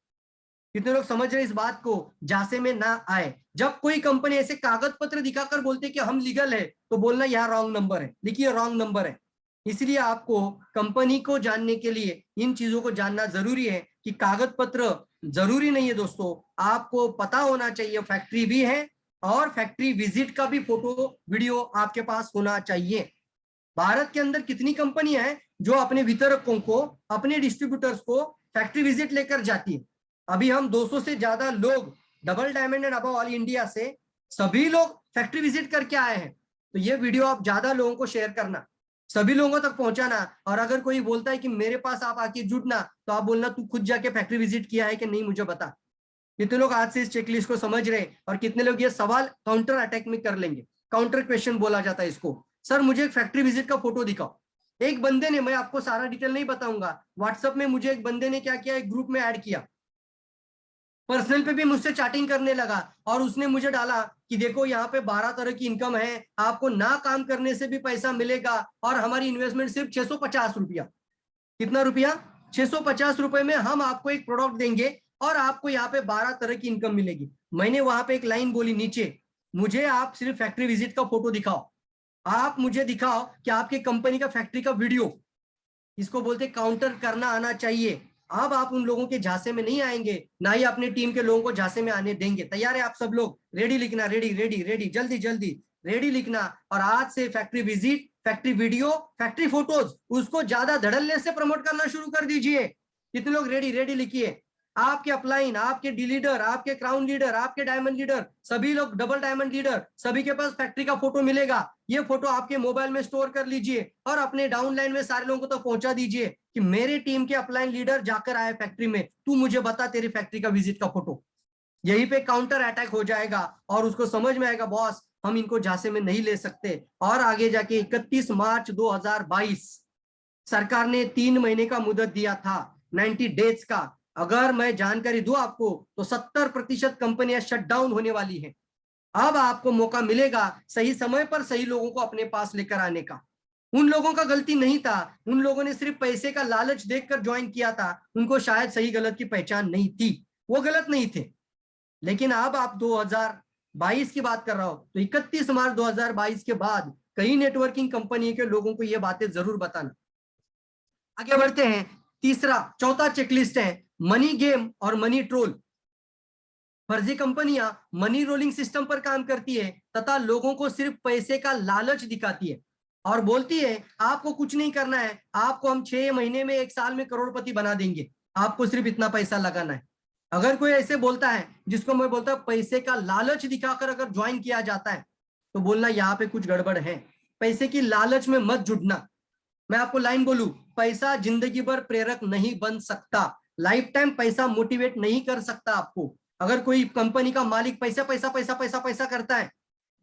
कितने लोग समझ रहे इस बात को? जासे में ना आए। जब कोई कंपनी ऐसे कागज पत्र दिखाकर बोलते कि हम लीगल है तो बोलना यहाँ रॉन्ग नंबर है, लिखिए रॉन्ग नंबर है। इसलिए आपको कंपनी को जानने के लिए इन चीजों को जानना जरूरी है कि कागज पत्र जरूरी नहीं है दोस्तों, आपको पता होना चाहिए फैक्ट्री भी है और फैक्ट्री विजिट का भी फोटो वीडियो आपके पास होना चाहिए। भारत के अंदर कितनी कंपनियां हैं जो अपने वितरकों को, अपने डिस्ट्रीब्यूटर्स को फैक्ट्री विजिट लेकर जाती है? अभी हम 200 से ज्यादा लोग double diamond and above all India से सभी लोग फैक्ट्री विजिट करके आए हैं। तो ये वीडियो आप ज्यादा लोगों को शेयर करना, सभी लोगों तक पहुंचाना। और अगर कोई बोलता है कि मेरे पास आप आके जुटना तो आप बोलना तू खुद जाके फैक्ट्री विजिट किया है कि नहीं मुझे बता। कितने लोग आज से इस चेकलिस्ट को समझ रहे हैं और कितने लोग ये सवाल काउंटर अटैक में कर लेंगे? काउंटर क्वेश्चन बोला जाता है इसको। सर मुझे एक फैक्ट्री विजिट का फोटो दिखाओ। एक बंदे ने, मैं आपको सारा डिटेल नहीं बताऊंगा, व्हाट्सएप में मुझे एक बंदे ने क्या किया, एक ग्रुप में ऐड किया, पर्सनल पे भी मुझसे चैटिंग करने लगा और उसने मुझे डाला कि देखो यहाँ पे 12 तरह की इनकम है, आपको ना काम करने से भी पैसा मिलेगा और हमारी इन्वेस्टमेंट सिर्फ 650 रुपया। कितना रुपया? 650 रुपए में हम आपको एक प्रोडक्ट देंगे और आपको यहाँ पे 12 तरह की इनकम मिलेगी। मैंने वहां पे एक लाइन बोली नीचे, मुझे आप सिर्फ फैक्ट्री विजिट का फोटो दिखाओ, आप मुझे दिखाओ कि आपके कंपनी का फैक्ट्री का वीडियो। इसको बोलते काउंटर करना आना चाहिए। अब आप उन लोगों के झांसे में नहीं आएंगे, ना ही अपने टीम के लोगों को झांसे में आने देंगे। तैयार है आप सब लोग? रेडी लिखना, रेडी रेडी रेडी, जल्दी जल्दी रेडी लिखना। और आज से factory visit, factory video, factory photos, उसको ज्यादा धड़ल्ले से प्रमोट करना शुरू कर दीजिए। कितने लोग रेडी? रेडी लिखिए। आपके अपलाइन, आपके डी लीडर, आपके क्राउन लीडर, आपके डायमंड लीडर, सभी लोग डबल डायमंड लीडर, सभी के पास फैक्ट्री का फोटो मिलेगा। ये फोटो आपके मोबाइल में स्टोर कर लीजिए और अपने डाउनलाइन में सारे लोगों को तो पहुंचा दीजिए कि मेरे टीम के अपलाइन लीडर जाकर आए फैक्ट्री में, तू मुझे बता तेरी फैक्ट्री का विजिट का फोटो। यहीं पे काउंटर अटैक हो जाएगा और उसको समझ में आएगा बॉस हम इनको झांसे में नहीं ले सकते। और आगे जाके 31 मार्च 2022 सरकार ने 3 महीने का मुदत दिया था, 90 डेज का। अगर मैं जानकारी दूं आपको तो 70% कंपनियां शट डाउन होने वाली हैं। अब आपको मौका मिलेगा सही समय पर सही लोगों को अपने पास लेकर आने का। उन लोगों का गलती नहीं था, उन लोगों ने सिर्फ पैसे का लालच देखकर ज्वाइन किया था, उनको शायद सही गलत की पहचान नहीं थी, वो गलत नहीं थे। लेकिन अब आप 2022 की बात कर रहा हो तो 31 मार्च 2022 के बाद कई नेटवर्किंग कंपनी के लोगों को ये बातें जरूर बताना। आगे बढ़ते हैं। चौथा चेकलिस्ट है मनी गेम और मनी ट्रोल। फर्जी कंपनियां मनी रोलिंग सिस्टम पर काम करती है तथा लोगों को सिर्फ पैसे का लालच दिखाती है और बोलती है आपको कुछ नहीं करना है, आपको हम 6 महीने में 1 साल में करोड़पति बना देंगे, आपको सिर्फ इतना पैसा लगाना है। अगर कोई ऐसे बोलता है, जिसको मैं बोलता हूं पैसे का लालच दिखाकर अगर ज्वाइन किया जाता है, तो बोलना यहाँ पे कुछ गड़बड़ है। पैसे की लालच में मत जुड़ना। मैं आपको लाइन बोलूं, पैसा जिंदगी भर प्रेरक नहीं बन सकता, लाइफ टाइम पैसा मोटिवेट नहीं कर सकता आपको। अगर कोई कंपनी का मालिक पैसा पैसा पैसा पैसा पैसा करता है,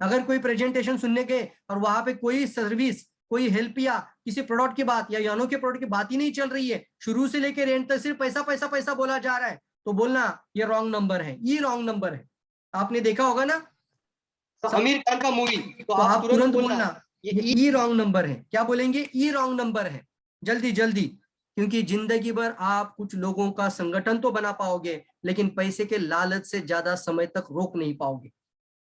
अगर कोई प्रेजेंटेशन सुनने गए और वहां पे कोई सर्विस, कोई हेल्प या किसी प्रोडक्ट की बात या यानो के प्रोडक्ट की बात ही नहीं चल रही है, शुरू से लेकर एंड तक सिर्फ पैसा पैसा पैसा बोला जा रहा है, तो बोलना ये रॉन्ग नंबर है, ये रॉन्ग नंबर है। आपने देखा होगा ना आमिर खान का मूवी, तो आप तुरंत बोलना ये रॉन्ग नंबर है। क्या बोलेंगे? ये रॉन्ग नंबर है, जल्दी जल्दी। क्योंकि जिंदगी भर आप कुछ लोगों का संगठन तो बना पाओगे, लेकिन पैसे के लालच से ज्यादा समय तक रोक नहीं पाओगे।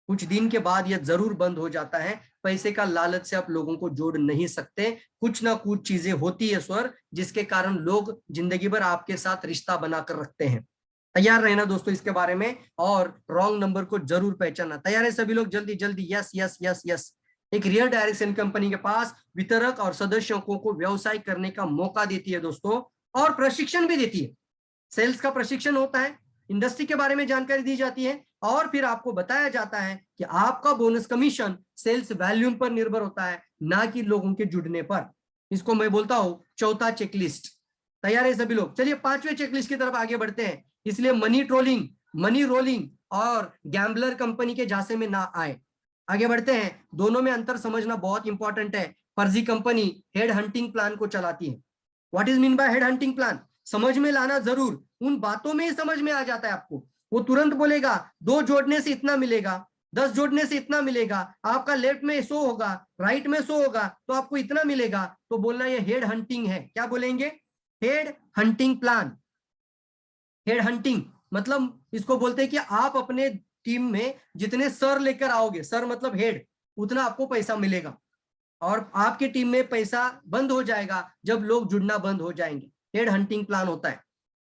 कुछ दिन के बाद यह जरूर बंद हो जाता है। पैसे का लालच से आप लोगों को जोड़ नहीं सकते। कुछ ना कुछ चीजें होती है स्वर, जिसके कारण लोग जिंदगी भर आपके साथ रिश्ता बनाकर रखते हैं। तैयार रहना दोस्तों इसके बारे में, और रॉन्ग नंबर को जरूर पहचानना। तैयार है सभी लोग? जल्दी जल्दी यस यस यस यस। एक रियल डायरेक्शन कंपनी के पास वितरक और सदस्यों को व्यवसाय करने का मौका देती है दोस्तों, और प्रशिक्षण भी देती है। सेल्स का प्रशिक्षण होता है, इंडस्ट्री के बारे में जानकारी दी जाती है, और फिर आपको बताया जाता है कि आपका बोनस कमीशन सेल्स वॉल्यूम पर निर्भर होता है, ना कि लोगों के जुड़ने पर। इसको मैं बोलता हूं चौथा चेकलिस्ट। तैयार है सभी लोग? चलिए 5वें चेकलिस्ट की तरफ आगे बढ़ते हैं। इसलिए मनी ट्रोलिंग, मनी रोलिंग और गैम्बलर कंपनी के झांसे में ना आए। आगे बढ़ते हैं। दोनों में अंतर समझना बहुत इंपॉर्टेंट है। फर्जी कंपनी हेड हंटिंग प्लान को चलाती है। What is mean by head hunting plan? समझ में लाना जरूर, उन बातों में ही समझ में आ जाता है आपको। वो तुरंत बोलेगा 2 जोड़ने से इतना मिलेगा, 10 जोड़ने से इतना मिलेगा, आपका लेफ्ट में 100 होगा, राइट में 100 होगा, तो आपको इतना मिलेगा। तो बोलना ये हेड हंटिंग है। क्या बोलेंगे? Head hunting plan. Head hunting मतलब इसको बोलते हैं कि आप अपने टीम में जितने सर लेकर आओगे, सर मतलब हेड, उतना आपको पैसा मिलेगा, और आपके टीम में पैसा बंद हो जाएगा जब लोग जुड़ना बंद हो जाएंगे। हेड हंटिंग प्लान होता है,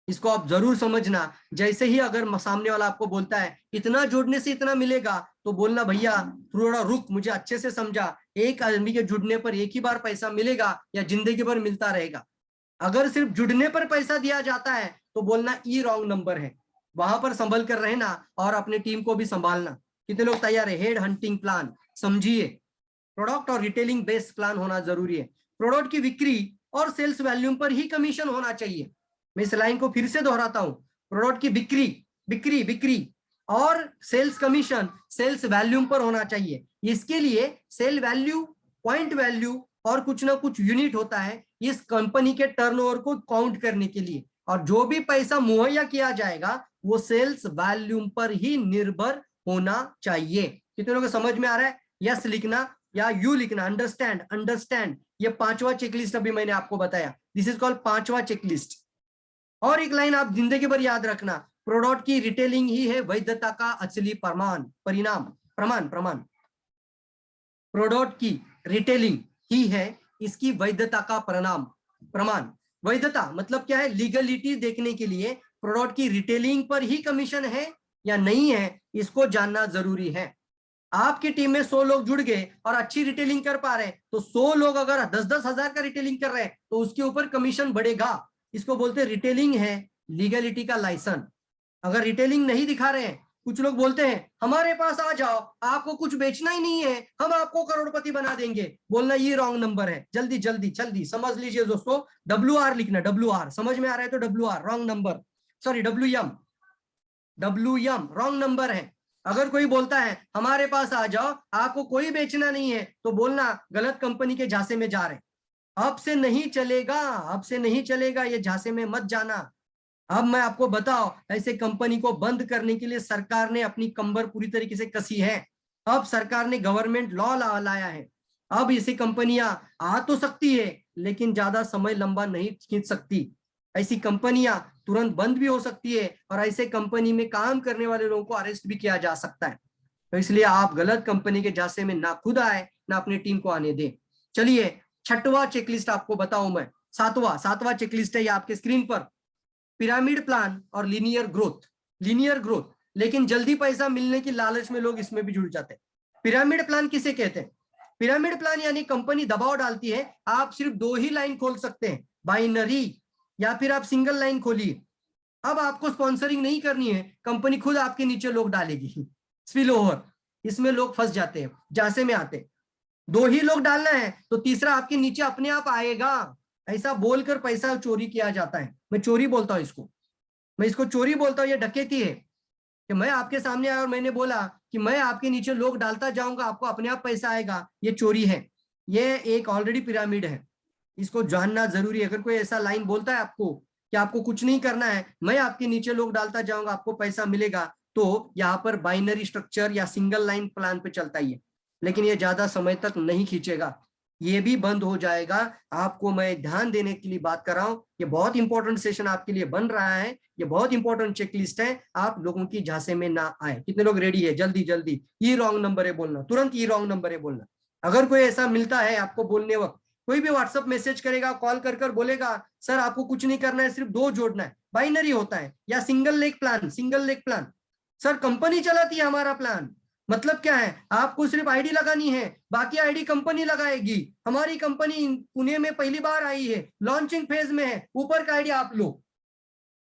इसको आप जरूर समझना। जैसे ही अगर सामने वाला आपको बोलता है इतना जोड़ने से इतना मिलेगा, तो बोलना भैया थोड़ा रुक, मुझे अच्छे से समझा, एक आदमी के जुड़ने पर एक ही बार पैसा मिलेगा या जिंदगी भर मिलता रहेगा? अगर सिर्फ जुड़ने पर पैसा दिया जाता है तो बोलना ई रॉन्ग नंबर है। वहां पर संभल कर रहना और अपनी टीम को भी संभालना। कितने लोग तैयार है? हेड हंटिंग प्लान समझिए। प्रोडक्ट और रिटेलिंग बेस्ड प्लान होना जरूरी है। प्रोडक्ट की बिक्री और सेल्स वॉल्यूम पर ही कमीशन होना चाहिए। मैं इस लाइन को फिर से दोहराता हूं, प्रोडक्ट की बिक्री बिक्री बिक्री और सेल्स कमीशन सेल्स वॉल्यूम पर होना चाहिए। इसके लिए सेल वैल्यू, पॉइंट वैल्यू और कुछ ना कुछ यूनिट होता है इस कंपनी के टर्नओवर को काउंट करने के लिए, और जो भी पैसा मुहैया किया जाएगा वो सेल्स वॉल्यूम पर ही निर्भर होना चाहिए। कितने लोगों को समझ में आ रहा है? यस लिखना या यू लिखना। Understand, understand. ये 5वां चेकलिस्ट अभी मैंने आपको बताया, दिस इज कॉल्ड 5वां चेकलिस्ट। और एक लाइन आप जिंदगी भर याद रखना, प्रोडक्ट की रिटेलिंग ही है वैधता का असली प्रमाण। प्रोडक्ट की रिटेलिंग ही है इसकी वैधता का प्रमाण। वैधता मतलब क्या है, लीगलिटी देखने के लिए प्रोडक्ट की रिटेलिंग पर ही कमीशन है या नहीं है, इसको जानना जरूरी है। आपकी टीम में 100 लोग जुड़ गए और अच्छी रिटेलिंग कर पा रहे हैं, तो 100 लोग अगर 10-10 हजार का रिटेलिंग कर रहे हैं तो उसके ऊपर कमीशन बढ़ेगा। इसको बोलते हैं रिटेलिंग है लीगलिटी का लाइसेंस। अगर रिटेलिंग नहीं दिखा रहे हैं, कुछ लोग बोलते हैं हमारे पास आ जाओ, आपको कुछ बेचना ही नहीं है, हम आपको करोड़पति बना देंगे, बोलना ये रॉन्ग नंबर है। जल्दी जल्दी जल्दी समझ लीजिए दोस्तों, WR लिखना, WR समझ में आ रहा है तो WR wrong number, sorry WM wrong number है। अगर कोई बोलता है हमारे पास आ जाओ, आपको कोई बेचना नहीं है, तो बोलना गलत कंपनी के झांसे में जा रहे हैं। अब से नहीं चलेगा, अब से नहीं चलेगा, ये झांसे में मत जाना। अब मैं आपको बताओ, ऐसे कंपनी को बंद करने के लिए सरकार ने अपनी कंबर पूरी तरीके से कसी है। अब सरकार ने गवर्नमेंट लॉ लाया है। अब ऐसी कंपनियां आ तो सकती है, लेकिन ज्यादा समय लंबा नहीं खींच सकती। ऐसी कंपनियां तुरंत बंद भी हो सकती है और ऐसे कंपनी में काम करने वाले लोगों को अरेस्ट भी किया जा सकता है। तो इसलिए आप गलत कंपनी के झांसे में ना खुद आए, ना अपनी टीम को आने दें। चलिए छठवां चेकलिस्ट आपको बताऊं मैं, सातवां चेकलिस्ट है ये आपके स्क्रीन पर। पिरामिड प्लान और लीनियर ग्रोथ, लेकिन जल्दी पैसा मिलने की लालच में लोग इसमें भी जुड़ जाते हैं। पिरामिड प्लान किसे कहते हैं? पिरामिड प्लान यानी कंपनी दबाव डालती है, आप सिर्फ 2 ही लाइन खोल सकते हैं, बाइनरी या फिर आप सिंगल लाइन खोलिए। अब आपको स्पॉन्सरिंग नहीं करनी है, कंपनी खुद आपके नीचे लोग डालेगी। स्पिल ओवर, इसमें लोग फंस जाते हैं, झांसे में आते। 2 ही लोग डालना है तो तीसरा आपके नीचे अपने आप आएगा। ऐसा बोलकर पैसा चोरी किया जाता है। मैं चोरी बोलता हूं इसको, मैं इसको चोरी बोलता हूं। ये डकैती है कि मैं आपके सामने आया और मैंने बोला कि मैं आपके नीचे लोग डालता जाऊंगा, आपको अपने आप पैसा आएगा। ये चोरी है, ये एक ऑलरेडी पिरामिड है, इसको जानना जरूरी है। अगर कोई ऐसा लाइन बोलता है आपको कि आपको कुछ नहीं करना है, मैं आपके नीचे लोग डालता जाऊंगा, आपको पैसा मिलेगा, तो यहाँ पर बाइनरी स्ट्रक्चर या सिंगल लाइन प्लान पे चलता ही है, लेकिन ये ज्यादा समय तक नहीं खींचेगा, ये भी बंद हो जाएगा। आपको मैं ध्यान देने के लिए बात कर रहा हूँ, ये बहुत इंपॉर्टेंट सेशन आपके लिए बन रहा है, ये बहुत इंपॉर्टेंट चेकलिस्ट है, आप लोगों की झांसे में ना आए। कितने लोग रेडी है? जल्दी जल्दी, ये रॉन्ग नंबर है बोलना, तुरंत ये रॉन्ग नंबर है बोलना। अगर कोई ऐसा मिलता है आपको बोलने वक्त, कोई भी व्हाट्सएप मैसेज करेगा, कॉल कर बोलेगा सर आपको कुछ नहीं करना है, सिर्फ 2 जोड़ना है, बाइनरी होता है या single leg plan, sir company चलाती है हमारा प्लान, मतलब क्या है, आपको सिर्फ आईडी लगानी है, बाकी आईडी कंपनी लगाएगी। हमारी कंपनी पुणे में पहली बार आई है, लॉन्चिंग फेज में है, ऊपर का आईडी आप लो,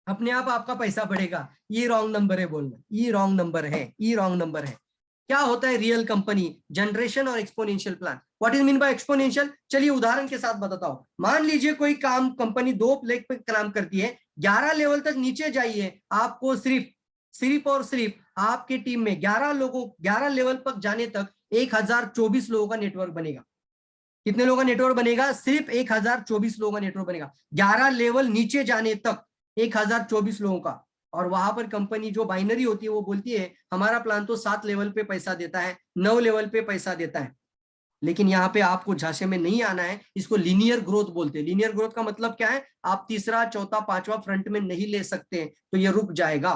अपने आप आपका पैसा बढ़ेगा। ये रॉन्ग नंबर है बोलना, ये रॉन्ग नंबर है, ये रॉन्ग नंबर है। क्या होता है रियल कंपनी? जनरेशन और exponential plan. What is mean by exponential? चलिए उदाहरण के साथ बताता हूं। मान लीजिए कोई काम कंपनी 2 लेग पे काम करती है, 11 लेवल तक नीचे जाइए, आपको सिर्फ और सिर्फ आपके टीम में 11 लेवल पर जाने तक 1024 लोगों का नेटवर्क बनेगा। कितने लोगों का नेटवर्क बनेगा? सिर्फ 1024 लोगों का नेटवर्क बनेगा, 11 लेवल नीचे जाने तक 1024 लोगों का। और वहां पर कंपनी जो बाइनरी होती है वो बोलती है हमारा प्लान तो 7 लेवल पे पैसा देता है, 9 लेवल पे पैसा देता है। लेकिन यहाँ पे आपको झांसे में नहीं आना है, इसको लीनियर ग्रोथ बोलते हैं। लीनियर ग्रोथ का मतलब क्या है? आप तीसरा, चौथा, 5वां फ्रंट में नहीं ले सकते, तो ये रुक जाएगा।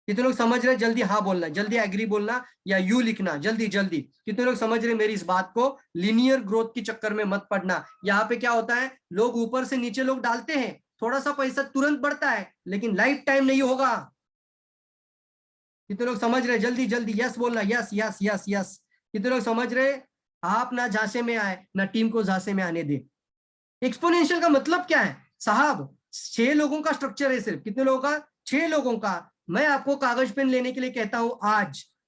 कितने लोग समझ रहे? जल्दी हाँ बोलना, जल्दी एग्री बोलना या यू लिखना, जल्दी जल्दी। कितने लोग समझ रहे मेरी इस बात को? लीनियर ग्रोथ के चक्कर में मत पड़ना। यहाँ पे क्या होता है, लोग ऊपर से नीचे लोग डालते हैं, थोड़ा सा पैसा तुरंत बढ़ता है, लेकिन लाइफ टाइम नहीं होगा। कितने लोग समझ रहे? जल्दी जल्दी यस बोलना, यस यस यस यस। कितने लोग समझ रहे? आप ना झांसे में आए, ना टीम को झांसे में आने दे। एक्सपोनेंशियल का मतलब क्या है साहब? 6 लोगों का स्ट्रक्चर है सिर्फ। कितने लोगों का? 6 लोगों का। मैं आपको कागज पेन लेने के लिए कहता हूं,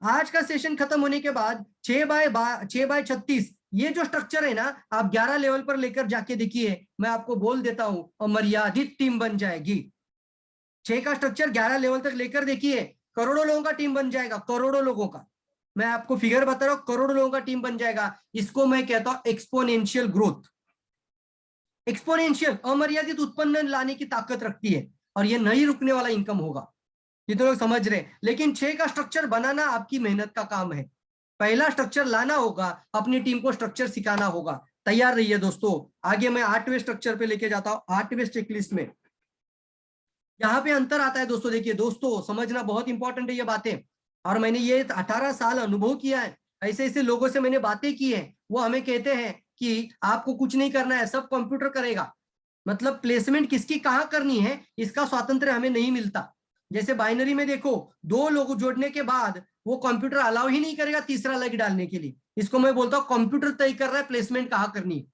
आज का सेशन खत्म होने के बाद 6 बाय 36 ये जो स्ट्रक्चर है ना, आप 11 लेवल पर लेकर जाके देखिए, मैं आपको बोल देता हूं और मर्यादित टीम बन जाएगी। 6 का स्ट्रक्चर 11 लेवल तक लेकर देखिए, करोड़ों लोगों का टीम बन जाएगा, करोड़ों लोगों का। मैं आपको फिगर बता रहा हूं, करोड़ों लोगों का टीम बन जाएगा। इसको मैं कहता हूं एक्सपोनेंशियल ग्रोथ। एक्सपोनेंशियल अमर्यादित उत्पन्न लाने की ताकत रखती है, और ये नहीं रुकने वाला इनकम होगा। ये तो लोग समझ रहे हैं। लेकिन 6 का स्ट्रक्चर बनाना आपकी मेहनत का काम है। पहला स्ट्रक्चर लाना होगा, अपनी टीम को स्ट्रक्चर सिखाना होगा। तैयार रहिए दोस्तों। आगे मैं 8वें स्ट्रक्चर पे लेके जाता हूं, 8वें चेकलिस्ट में। यहाँ पे अंतर आता है दोस्तों। देखिए दोस्तों, समझना बहुत इंपॉर्टेंट है ये बातें, और मैंने ये 18 साल अनुभव किया है। ऐसे ऐसे लोगों से मैंने बातें की है, वो हमें कहते हैं कि आपको कुछ नहीं करना है, सब कंप्यूटर करेगा। मतलब प्लेसमेंट किसकी कहाँ करनी है इसका स्वातंत्र हमें नहीं मिलता। जैसे बाइनरी में देखो, दो लोग जोड़ने के बाद वो कंप्यूटर अलाउ ही नहीं करेगा तीसरा लेग डालने के लिए। इसको मैं बोलता हूँ कंप्यूटर तय कर रहा है प्लेसमेंट कहाँ करनी है।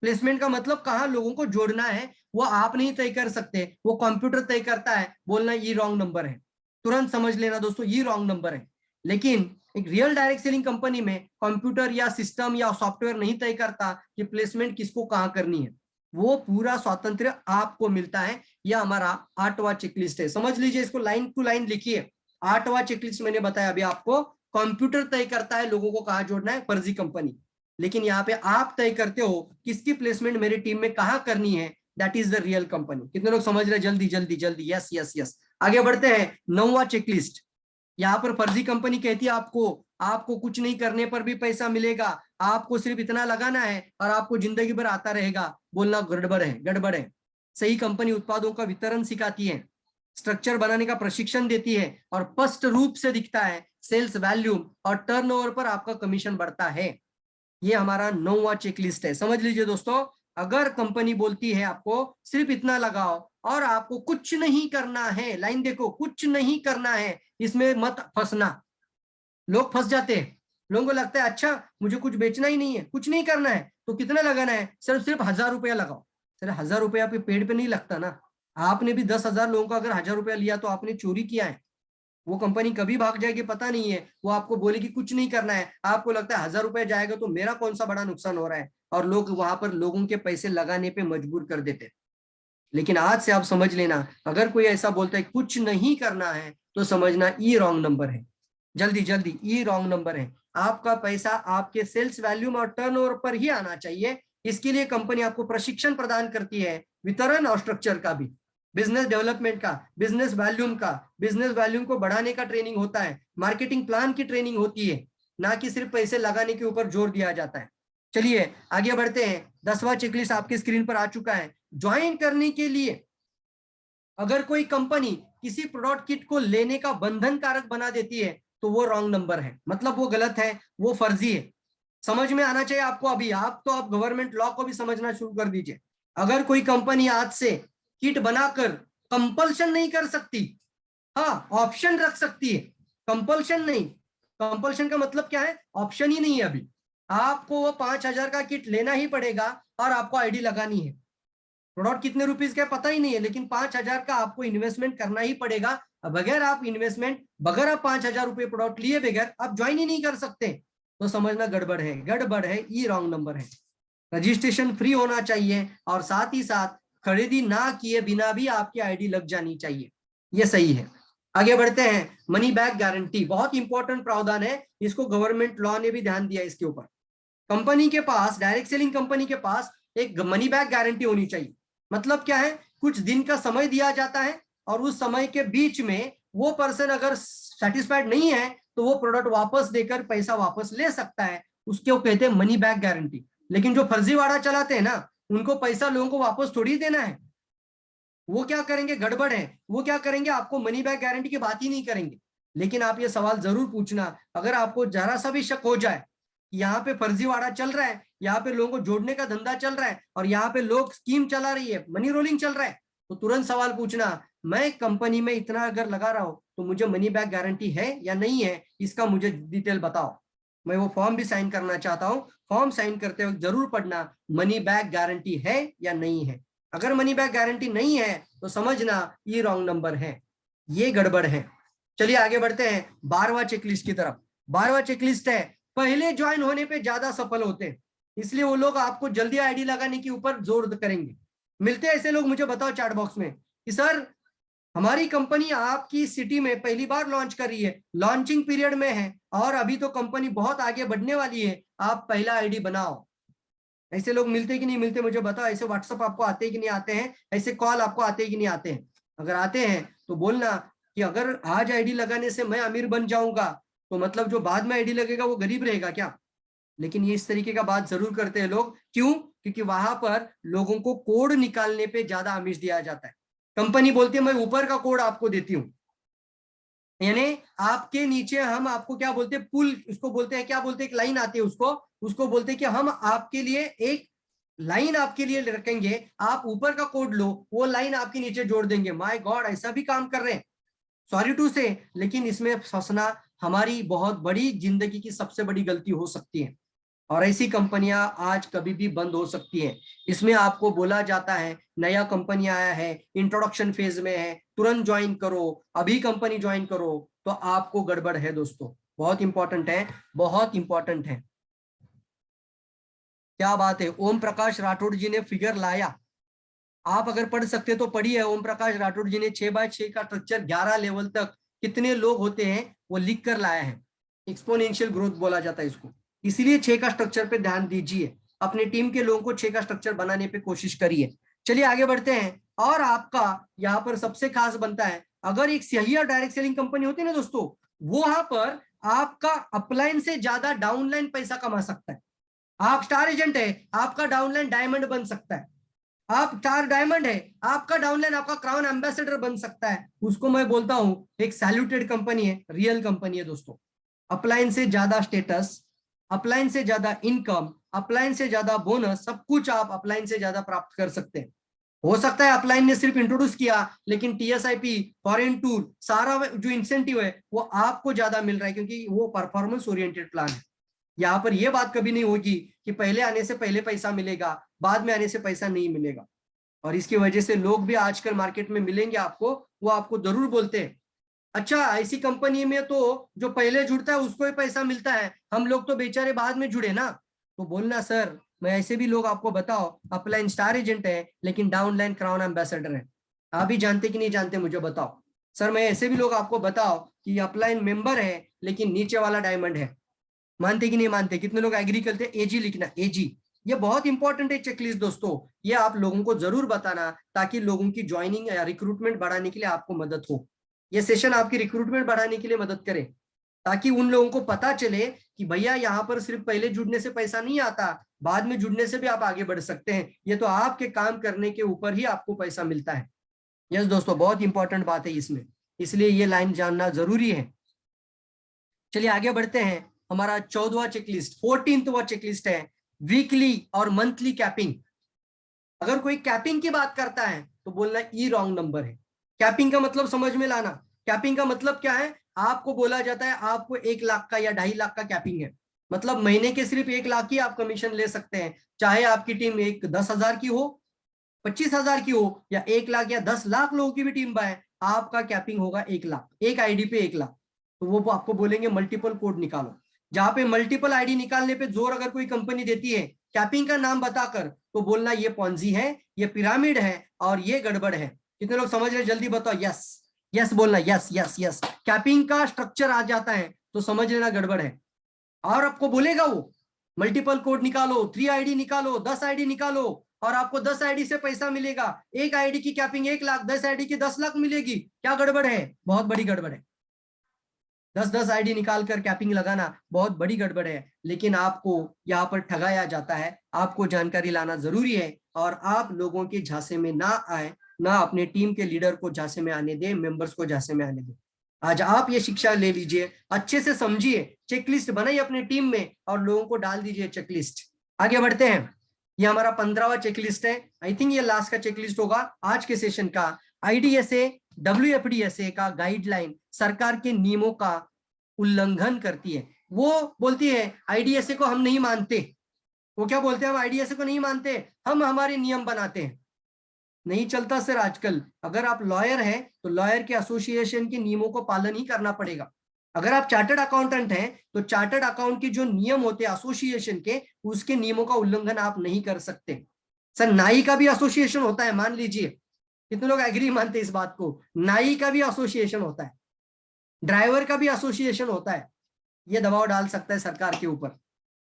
प्लेसमेंट का मतलब कहाँ लोगों को जोड़ना है वो आप नहीं तय कर सकते, वो कंप्यूटर तय करता है। बोलना ये रॉन्ग नंबर है, तुरंत समझ लेना दोस्तों, ये रॉन्ग नंबर है। लेकिन एक रियल डायरेक्ट सेलिंग कंपनी में कंप्यूटर या सिस्टम या सॉफ्टवेयर नहीं तय करता कि प्लेसमेंट किसको कहाँ करनी है, वो पूरा स्वातंत्र आपको मिलता है। यह हमारा 8वां चेकलिस्ट है, समझ लीजिए इसको, लाइन टू लाइन लिखिए। 8वां चेकलिस्ट मैंने बताया अभी आपको, कंप्यूटर तय करता है लोगों को कहाँ जोड़ना है, फर्जी कंपनी। लेकिन यहाँ पे आप तय करते हो किसकी प्लेसमेंट मेरी टीम में कहाँ करनी है, that is the real company. कितने लोग समझ रहे हैं? जल्दी जल्दी जल्दी, यस यस यस। आगे बढ़ते हैं, 9वां चेकलिस्ट। यहाँ पर फर्जी कंपनी कहती है आपको कुछ नहीं करने पर भी पैसा मिलेगा, आपको सिर्फ इतना लगाना है और आपको जिंदगी भर आता रहेगा। बोलना गड़बड़ है, गड़बड़ है। सही कंपनी उत्पादों का वितरण सिखाती है, स्ट्रक्चर बनाने का प्रशिक्षण देती है और स्पष्ट रूप से दिखता है सेल्स वैल्यूम और टर्नओवर पर आपका कमीशन बढ़ता है। ये हमारा 9वां चेकलिस्ट है, समझ लीजिए दोस्तों। अगर कंपनी बोलती है आपको सिर्फ इतना लगाओ और आपको कुछ नहीं करना है, लाइन देखो, कुछ नहीं करना है, इसमें मत फंसना। लोग फंस जाते हैं, लोगों को लगता है अच्छा मुझे कुछ बेचना ही नहीं है, कुछ नहीं करना है, तो कितना लगाना है, सिर्फ 1000 रुपया लगाओ। सर 1000 रुपया आपके पेड़ पे नहीं लगता ना। आपने भी 10,000 लोगों का अगर 1000 रुपया लिया तो आपने चोरी किया है। वो कंपनी कभी भाग जाएगी पता नहीं है, वो आपको बोलेगी कुछ नहीं करना है, आपको लगता है 1000 रुपया जाएगा तो मेरा कौन सा बड़ा नुकसान हो रहा है, और लोग वहां पर लोगों के पैसे लगाने पे मजबूर कर देते। लेकिन आज से आप समझ लेना, अगर कोई ऐसा बोलता है कुछ नहीं करना है तो समझना ये रॉन्ग नंबर है। जल्दी जल्दी, ये रॉन्ग नंबर है। आपका पैसा आपके सेल्स वैल्यूम और टर्नओवर पर ही आना चाहिए। इसके लिए कंपनी आपको प्रशिक्षण प्रदान करती है, वितरण और स्ट्रक्चर का भी, बिजनेस डेवलपमेंट का, बिजनेस वैल्यूम का, बिजनेस वैल्यूम को बढ़ाने का ट्रेनिंग होता है, मार्केटिंग प्लान की ट्रेनिंग होती है, ना कि सिर्फ पैसे लगाने के ऊपर जोर दिया जाता है। चलिए आगे बढ़ते हैं। 10वां चेकलिस्ट आपकी स्क्रीन पर आ चुका है। ज्वाइन करने के लिए अगर कोई कंपनी किसी प्रोडक्ट किट को लेने का बंधन कारक बना देती है तो वो रॉन्ग नंबर है, मतलब वो गलत है, वो फर्जी है। समझ में आना चाहिए आपको। अभी आप गवर्नमेंट लॉ को भी समझना शुरू कर दीजिए। अगर कोई कंपनी आज से किट बनाकर कंपल्शन नहीं कर सकती, हाँ ऑप्शन रख सकती है, कंपल्शन नहीं। कंपल्शन का मतलब क्या है, ऑप्शन ही नहीं है। अभी आपको वो 5000 का किट लेना ही पड़ेगा और आपको आईडी लगानी है। प्रोडक्ट कितने रुपीस का पता ही नहीं है, लेकिन 5000 का आपको इन्वेस्टमेंट करना ही पड़ेगा। बगैर आप 5000 रुपए प्रोडक्ट लिए बगैर आप ज्वाइन ही नहीं कर सकते, तो समझना गड़बड़ है, गड़बड़ है, ये रॉन्ग नंबर है। रजिस्ट्रेशन फ्री होना चाहिए और साथ ही साथ खरीदी ना किए बिना भी आपकी आईडी लग जानी चाहिए, ये सही है। आगे बढ़ते हैं। मनी बैक गारंटी बहुत इंपॉर्टेंट प्रावधान है, इसको गवर्नमेंट लॉ ने भी ध्यान दिया इसके ऊपर। कंपनी के पास, डायरेक्ट सेलिंग कंपनी के पास एक मनी बैक गारंटी होनी चाहिए। मतलब क्या है, कुछ दिन का समय दिया जाता है और उस समय के बीच में वो पर्सन अगर सेटिस्फाइड नहीं है तो वो प्रोडक्ट वापस देकर पैसा वापस ले सकता है, उसके वो कहते हैं मनी बैक गारंटी। लेकिन जो फर्जीवाड़ा चलाते हैं ना, उनको पैसा लोगों को वापस थोड़ी देना है। वो क्या करेंगे, गड़बड़ है, वो क्या करेंगे, आपको मनी बैक गारंटी की बात ही नहीं करेंगे। लेकिन आप ये सवाल जरूर पूछना, अगर आपको जरा सा भी शक हो जाए यहाँ पे फर्जीवाड़ा चल रहा है, यहाँ पे लोगों को जोड़ने का धंधा चल रहा है और यहाँ पे लोग स्कीम चला रही है, मनी रोलिंग चल रहा है, तो तुरंत सवाल पूछना, मैं कंपनी में इतना अगर लगा रहा हूं तो मुझे मनी बैक गारंटी है या नहीं है, इसका मुझे डिटेल बताओ। मैं वो फॉर्म भी साइन करना चाहता हूँ, फॉर्म साइन करते वक्त जरूर पढ़ना मनी बैक गारंटी है या नहीं है। अगर मनी बैक गारंटी नहीं है तो समझना ये रॉन्ग नंबर है, ये गड़बड़ है। चलिए आगे बढ़ते हैं 12वां चेकलिस्ट की तरफ। 12वां चेकलिस्ट है, पहले ज्वाइन होने पे ज्यादा सफल होते हैं, इसलिए वो लोग आपको जल्दी आईडी लगाने के ऊपर जोर करेंगे। मिलते हैं ऐसे लोग, मुझे बताओ चैट बॉक्स में कि सर हमारी कंपनी आपकी सिटी में पहली बार लॉन्च कर रही है, लॉन्चिंग पीरियड में है और अभी तो कंपनी बहुत आगे बढ़ने वाली है, आप पहला आईडी बनाओ। ऐसे लोग मिलते कि नहीं मिलते मुझे बताओ। ऐसे व्हाट्सएप आपको आते कि नहीं आते हैं, ऐसे कॉल आपको आते कि नहीं आते हैं? अगर आते हैं तो बोलना कि अगर आज आईडी लगाने से मैं अमीर बन जाऊंगा तो मतलब जो बाद में आईडी लगेगा वो गरीब रहेगा क्या? लेकिन ये इस तरीके का बात जरूर करते हैं लोग। क्यों? क्योंकि वहां पर लोगों को कोड निकालने पे ज्यादा आमिष दिया जाता है। कंपनी बोलती है मैं ऊपर का कोड आपको देती हूँ, यानी आपके नीचे हम आपको क्या बोलते हैं, पुल उसको बोलते हैं, क्या बोलते हैं, एक लाइन आती है उसको बोलते हैं कि हम आपके लिए एक लाइन आपके लिए रखेंगे, आप ऊपर का कोड लो, वो लाइन आपके नीचे जोड़ देंगे। माय गॉड, ऐसा भी काम कर रहे हैं। सॉरी टू से, लेकिन इसमें फंसना हमारी बहुत बड़ी जिंदगी की सबसे बड़ी गलती हो सकती है, और ऐसी कंपनियां आज कभी भी बंद हो सकती हैं। इसमें आपको बोला जाता है नया कंपनी आया है, इंट्रोडक्शन फेज में है, तुरंत ज्वाइन करो, अभी कंपनी ज्वाइन करो, तो आपको गड़बड़ है दोस्तों। बहुत इंपॉर्टेंट है, बहुत इंपॉर्टेंट है। क्या बात है, ओम प्रकाश राठौड़ जी ने फिगर लाया। आप अगर पढ़ सकते तो पढ़िए। ओम प्रकाश राठौड़ जी ने 6x6 का स्ट्रक्चर 11 लेवल तक कितने लोग होते हैं वो लिख कर लाया है। एक्सपोनेंशियल ग्रोथ बोला जाता है इसको। इसीलिए 6 का स्ट्रक्चर पे ध्यान दीजिए, अपने टीम के लोगों को 6 का स्ट्रक्चर बनाने पे कोशिश करिए। चलिए आगे बढ़ते हैं। और आपका यहाँ पर सबसे खास बनता है, अगर एक सही और डायरेक्ट सेलिंग कंपनी होती है ना दोस्तों, वो वहां पर आपका अपलाइन से ज्यादा डाउनलाइन पैसा कमा सकता है। आप स्टार एजेंट है, आपका डाउनलाइन डायमंड बन सकता है। आप स्टार डायमंड है, आपका डाउनलाइन आपका क्राउन एम्बेसडर बन सकता है। उसको मैं बोलता हूं एक सैल्यूटेड कंपनी है, रियल कंपनी है दोस्तों। अपलाइन से ज्यादा स्टेटस, अपलाइन से ज्यादा इनकम, अपलाइन से ज्यादा बोनस, सब कुछ आप अपलाइन से ज्यादा प्राप्त कर सकते हैं। हो सकता है अपलाइन ने सिर्फ इंट्रोड्यूस किया, लेकिन टीएसआईपी, फॉरेन टूर, सारा जो इंसेंटिव है वो आपको ज्यादा मिल रहा है, क्योंकि वो परफॉर्मेंस ओरिएंटेड प्लान है। यहाँ पर यह बात कभी नहीं होगी कि पहले आने से पहले पैसा मिलेगा, बाद में आने से पैसा नहीं मिलेगा। और इसकी वजह से लोग भी आजकल मार्केट में मिलेंगे आपको, वो आपको जरूर बोलते हैं अच्छा ऐसी कंपनी में तो जो पहले जुड़ता है उसको ही पैसा मिलता है, हम लोग तो बेचारे बाद में जुड़े ना। तो बोलना सर, मैं ऐसे भी लोग आपको बताओ अपलाइन स्टार एजेंट है लेकिन डाउनलाइन क्राउन एम्बेसडर है। आप भी जानते कि नहीं जानते मुझे बताओ। सर मैं ऐसे भी लोग आपको बताओ कि अपलाइन मेंबर है लेकिन नीचे वाला डायमंड है। मानते कि नहीं मानते? कितने लोग एग्री करते हैं? एजी लिखना, एजी। ये बहुत इंपॉर्टेंट है चेकलिस्ट दोस्तों, ये आप लोगों को जरूर बताना ताकि लोगों की ज्वाइनिंग या रिक्रूटमेंट बढ़ाने के लिए आपको मदद हो। ये सेशन आपकी रिक्रूटमेंट बढ़ाने के लिए मदद करे, ताकि उन लोगों को पता चले कि भैया यहाँ पर सिर्फ पहले जुड़ने से पैसा नहीं आता, बाद में जुड़ने से भी आप आगे बढ़ सकते हैं। ये तो आपके काम करने के ऊपर ही आपको पैसा मिलता है। यस दोस्तों, बहुत इंपॉर्टेंट बात है इसमें, इसलिए ये लाइन जानना जरूरी है। चलिए आगे बढ़ते हैं। हमारा 14वां चेकलिस्ट, 14वां चेकलिस्ट है वीकली और मंथली कैपिंग। अगर कोई कैपिंग की बात करता है तो बोलना ई रॉन्ग नंबर है। कैपिंग का मतलब समझ में लाना। कैपिंग का मतलब क्या है? आपको बोला जाता है आपको 1 लाख का या 2.5 लाख का कैपिंग है, मतलब महीने के सिर्फ 1 लाख की आप कमीशन ले सकते हैं। चाहे आपकी टीम एक 10,000 की हो, 25,000 की हो, या 1 लाख या 10 लाख लोगों की भी टीम बाय, आपका कैपिंग होगा 1 लाख, एक आईडी पे 1 लाख। तो वो आपको बोलेंगे मल्टीपल कोड निकालो। जहां पे मल्टीपल आईडी निकालने पे जोर अगर कोई कंपनी देती है कैपिंग का नाम बताकर, तो बोलना ये पॉन्जी है, ये पिरामिड है और ये गड़बड़ है। कितने लोग समझ रहे? जल्दी बताओ। यस यस बोलना, यस यस यस। कैपिंग का स्ट्रक्चर आ जाता है तो समझ लेना गड़बड़ है। और आपको बोलेगा वो मल्टीपल कोड निकालो, 3 आईडी निकालो, 10 आईडी निकालो और आपको 10 आईडी से पैसा मिलेगा। एक आईडी की कैपिंग 1 लाख, 10 आईडी की 10 लाख मिलेगी। क्या गड़बड़ है? बहुत बड़ी गड़बड़ है। 10-10 आईडी निकाल कर कैपिंग लगाना बहुत बड़ी गड़बड़ है। लेकिन आपको यहाँ पर ठगाया जाता है, आपको जानकारी लाना जरूरी है और आप लोगों के झांसे में ना आए, ना अपने टीम के लीडर को झांसे में आने दे, मेंबर्स को झांसे में आने दे। आज आप ये शिक्षा ले लीजिए, अच्छे से समझिए, चेकलिस्ट बनाइए अपने टीम में और लोगों को डाल दीजिए चेकलिस्ट। आगे बढ़ते हैं। ये हमारा 15वां चेकलिस्ट है। आई थिंक ये लास्ट का चेकलिस्ट होगा आज के सेशन का। आईडीएसए डब्ल्यूएफडीएसए का गाइडलाइन सरकार के नियमों का उल्लंघन करती है। वो बोलती है आईडीएसए को हम नहीं मानते। वो क्या बोलते हैं? हम आईडीएसए को नहीं मानते, हम हमारे नियम बनाते हैं। नहीं चलता सर आजकल। अगर आप लॉयर हैं तो लॉयर के एसोसिएशन के नियमों को पालन ही करना पड़ेगा। अगर आप चार्टर्ड अकाउंटेंट हैं तो चार्टर्ड अकाउंट के जो नियम होते हैं एसोसिएशन के, उसके नियमों का उल्लंघन आप नहीं कर सकते। सर नाई का भी एसोसिएशन होता है, मान लीजिए। कितने लोग एग्री मानते हैं इस बात को? नाई का भी एसोसिएशन होता है, ड्राइवर का भी एसोसिएशन होता है। ये दबाव डाल सकता है सरकार के ऊपर।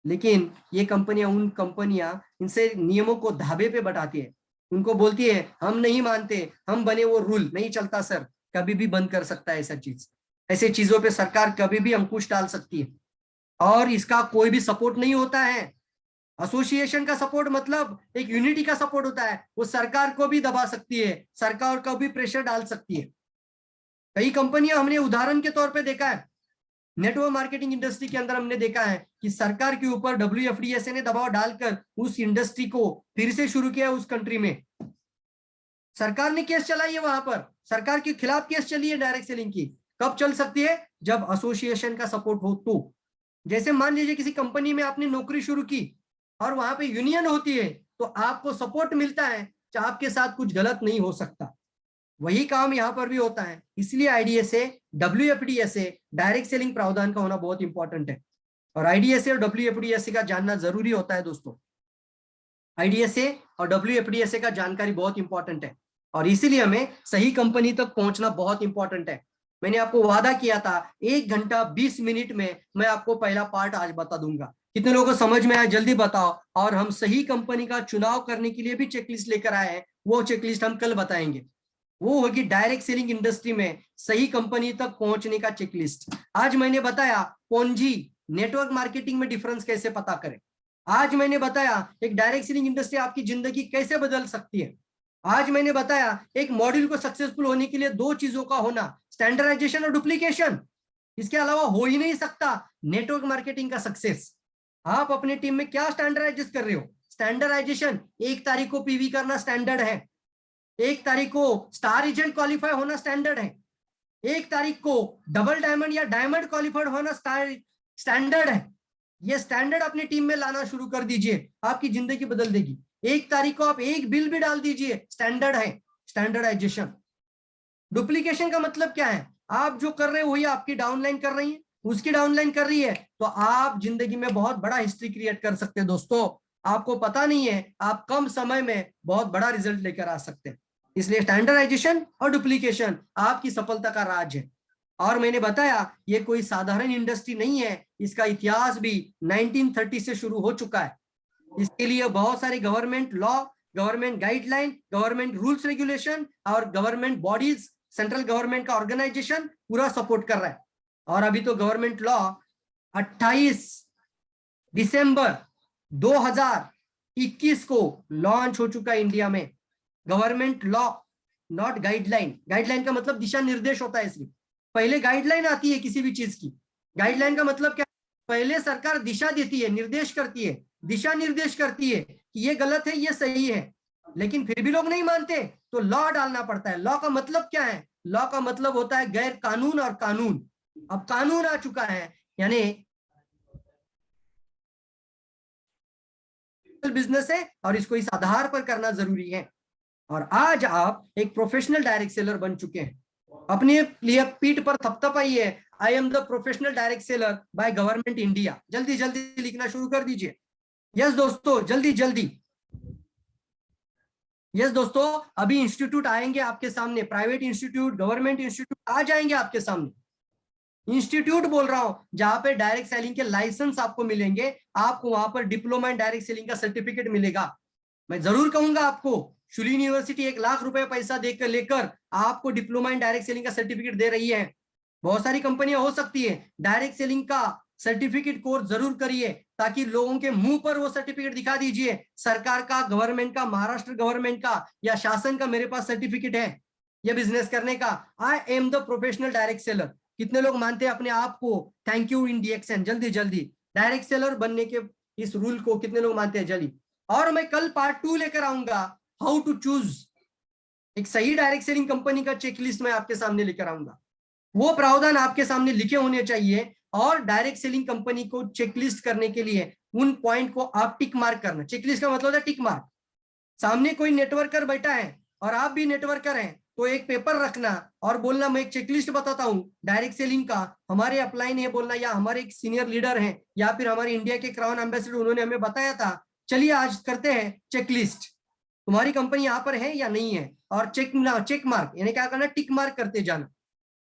लेकिन ये कंपनियां इनसे नियमों को धाबे पे बैठाती है, उनको बोलती है हम नहीं मानते, हम बने वो रूल। नहीं चलता सर, कभी भी बंद कर सकता है ऐसा चीज। ऐसे चीजों पे सरकार कभी भी अंकुश डाल सकती है और इसका कोई भी सपोर्ट नहीं होता है। एसोसिएशन का सपोर्ट मतलब एक यूनिटी का सपोर्ट होता है। वो सरकार को भी दबा सकती है, सरकार को भी प्रेशर डाल सकती है। कई कंपनियां हमने उदाहरण के तौर पे देखा है, नेटवर्क मार्केटिंग इंडस्ट्री के अंदर हमने देखा है कि सरकार के ऊपर WFDSA ने दबाव डालकर उस इंडस्ट्री को फिर से शुरू किया उस कंट्री में। सरकार ने केस चलाई है, वहां पर सरकार के खिलाफ केस चली है डायरेक्ट सेलिंग की। कब चल सकती है? जब एसोसिएशन का सपोर्ट हो तो। जैसे मान लीजिए किसी कंपनी में आपने नौकरी शुरू की और वहां पे यूनियन होती है तो आपको सपोर्ट मिलता है, तो आपके साथ कुछ गलत नहीं हो सकता। वही काम यहां पर भी होता है। इसलिए IDSA, WFDSA डायरेक्ट सेलिंग प्रावधान का होना बहुत इंपॉर्टेंट है और IDSA और WFDSA का जानना जरूरी होता है दोस्तों। IDSA और WFDSA का जानकारी बहुत इंपॉर्टेंट है और इसीलिए हमें सही कंपनी तक पहुंचना बहुत इंपॉर्टेंट है। मैंने आपको वादा किया था 1 घंटा 20 मिनट में मैं आपको पहला पार्ट आज बता दूंगा। कितने लोगों को समझ में आया जल्दी बताओ। और हम सही कंपनी का चुनाव करने के लिए भी चेकलिस्ट लेकर आए हैं, वो चेकलिस्ट हम कल बताएंगे। वो होगी डायरेक्ट सेलिंग इंडस्ट्री में सही कंपनी तक पहुंचने का चेकलिस्ट। आज मैंने बताया पोंजी नेटवर्क मार्केटिंग में डिफरेंस कैसे पता करें। आज मैंने बताया एक डायरेक्ट सेलिंग इंडस्ट्री आपकी जिंदगी कैसे बदल सकती है। आज मैंने बताया एक मॉड्यूल को सक्सेसफुल होने के लिए 2 चीजों का होना, स्टैंडर्डाइजेशन और डुप्लीकेशन। इसके अलावा हो ही नहीं सकता नेटवर्क मार्केटिंग का सक्सेस। आप अपने टीम में क्या स्टैंडर्डाइज कर रहे हो? स्टैंडर्डाइजेशन 1 तारीख को PV करना स्टैंडर्ड है, 1 तारीख को स्टार एजेंट क्वालिफाई होना स्टैंडर्ड है, 1 तारीख को डबल डायमंड या डायमंड क्वालिफाइड होना स्टैंडर्ड है। ये स्टैंडर्ड अपनी टीम में लाना शुरू कर दीजिए, आपकी जिंदगी बदल देगी। 1 तारीख को आप 1 बिल भी डाल दीजिए, स्टैंडर्ड है, स्टैंडर्डाइजेशन। डुप्लीकेशन का मतलब क्या है? आप जो कर रहे हो वही आपकी डाउनलाइन कर रही है, उसकी डाउनलाइन कर रही है, तो आप जिंदगी में बहुत बड़ा हिस्ट्री क्रिएट कर सकते हैं दोस्तों। आपको पता नहीं है, आप कम समय में बहुत बड़ा रिजल्ट लेकर आ सकते हैं। इसलिए स्टैंडर्डाइजेशन और डुप्लीकेशन आपकी सफलता का राज है। और मैंने बताया ये कोई साधारण इंडस्ट्री नहीं है, इसका इतिहास भी 1930 से शुरू हो चुका है। इसके लिए बहुत सारे government law, government guideline, government rules regulation और गवर्नमेंट बॉडीज, सेंट्रल गवर्नमेंट का ऑर्गेनाइजेशन पूरा सपोर्ट कर रहा है। और अभी तो गवर्नमेंट लॉ 28 दिसंबर 2021 को लॉन्च हो चुका है इंडिया में। Government law, not guideline. Guideline का मतलब दिशा निर्देश होता है। सिर्फ पहले गाइडलाइन आती है किसी भी चीज की। गाइडलाइन का मतलब क्या? पहले सरकार दिशा देती है, निर्देश करती है, दिशा निर्देश करती है कि ये गलत है, ये सही है, लेकिन फिर भी लोग नहीं मानते तो लॉ डालना पड़ता है। लॉ का मतलब क्या है? लॉ का मतलब होता है गैर कानून और कानून। अब कानून आ चुका है, यानी बिजनेस है और इसको इस आधार पर करना जरूरी है। और आज आप एक प्रोफेशनल डायरेक्ट सेलर बन चुके हैं। अपने लिए पीठ पर थपथपाइए, I am the professional direct seller by government India. जल्दी जल्दी लिखना शुरू कर दीजिए। यस दोस्तों, जल्दी जल्दी। यस दोस्तों, अभी इंस्टीट्यूट आएंगे आपके सामने, प्राइवेट इंस्टीट्यूट, गवर्नमेंट इंस्टीट्यूट आ जाएंगे आपके सामने। इंस्टीट्यूट बोल रहा हूं जहां पे डायरेक्ट सेलिंग के लाइसेंस आपको मिलेंगे, आपको वहां पर डिप्लोमा इन डायरेक्ट सेलिंग का सर्टिफिकेट मिलेगा। मैं जरूर कहूंगा आपको, शुली यूनिवर्सिटी 1 लाख रुपए पैसा देकर लेकर आपको डिप्लोमा इन डायरेक्ट सेलिंग का सर्टिफिकेट दे रही है। बहुत सारी कंपनियां हो सकती है, डायरेक्ट सेलिंग का सर्टिफिकेट कोर्स जरूर करिए ताकि लोगों के मुंह पर वो सर्टिफिकेट दिखा दीजिए, सरकार का, गवर्नमेंट का, महाराष्ट्र गवर्नमेंट का या शासन का मेरे पास सर्टिफिकेट है ये बिजनेस करने का। आई am the professional direct seller. कितने लोग मानते हैं अपने आप को? Thank you in DXN। जल्दी जल्दी डायरेक्ट सेलर बनने के इस रूल को कितने लोग मानते हैं? जल्दी। और मैं कल पार्ट 2 लेकर आऊंगा, हाउ टू चूज एक सही डायरेक्ट सेलिंग कंपनी का चेकलिस्ट मैं आपके सामने लेकर आऊंगा। वो प्रावधान आपके सामने लिखे होने चाहिए और डायरेक्ट सेलिंग कंपनी को चेकलिस्ट करने के लिए उन पॉइंट को आप टिक मार्क करना। चेकलिस्ट का मतलब होता है टिक मार्क। सामने कोई नेटवर्कर बैठा है और आप भी नेटवर्कर हैं तो एक पेपर रखना और बोलना मैं एक चेकलिस्ट बताता हूं डायरेक्ट सेलिंग का, हमारे अपलाइन है बोलना, या हमारे एक सीनियर लीडर हैं या फिर हमारे इंडिया के क्राउन एम्बेसडर, उन्होंने हमें बताया था, चलिए आज करते हैं चेकलिस्ट, तुम्हारी कंपनी यहाँ पर है या नहीं है। और चेक मार्क यानी क्या करना? टिक मार्क करते जाना।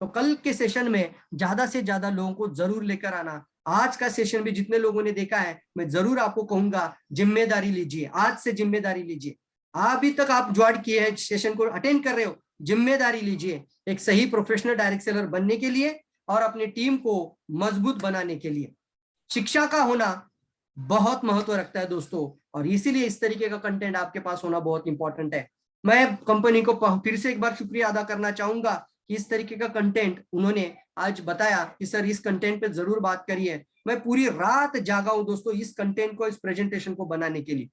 तो कल के सेशन में ज्यादा से ज्यादा लोगों को जरूर लेकर आना। आज का सेशन भी जितने लोगों ने देखा है मैं जरूर आपको कहूंगा जिम्मेदारी लीजिए, आज से जिम्मेदारी लीजिए। अभी तक आप ज्वाइन किए हैं, सेशन को अटेंड कर रहे हो, जिम्मेदारी लीजिए एक सही प्रोफेशनल डायरेक्ट सेलर बनने के लिए और अपनी टीम को मजबूत बनाने के लिए। शिक्षा का होना बहुत महत्व रखता है दोस्तों, और इसीलिए इस तरीके का कंटेंट आपके पास होना बहुत इंपॉर्टेंट है। मैं कंपनी को फिर से एक बार शुक्रिया अदा करना चाहूंगा कि इस तरीके का कंटेंट उन्होंने आज बताया कि सर इस कंटेंट पे जरूर बात करिए। मैं पूरी रात जागा हूं दोस्तों इस कंटेंट को, इस प्रेजेंटेशन को बनाने के लिए,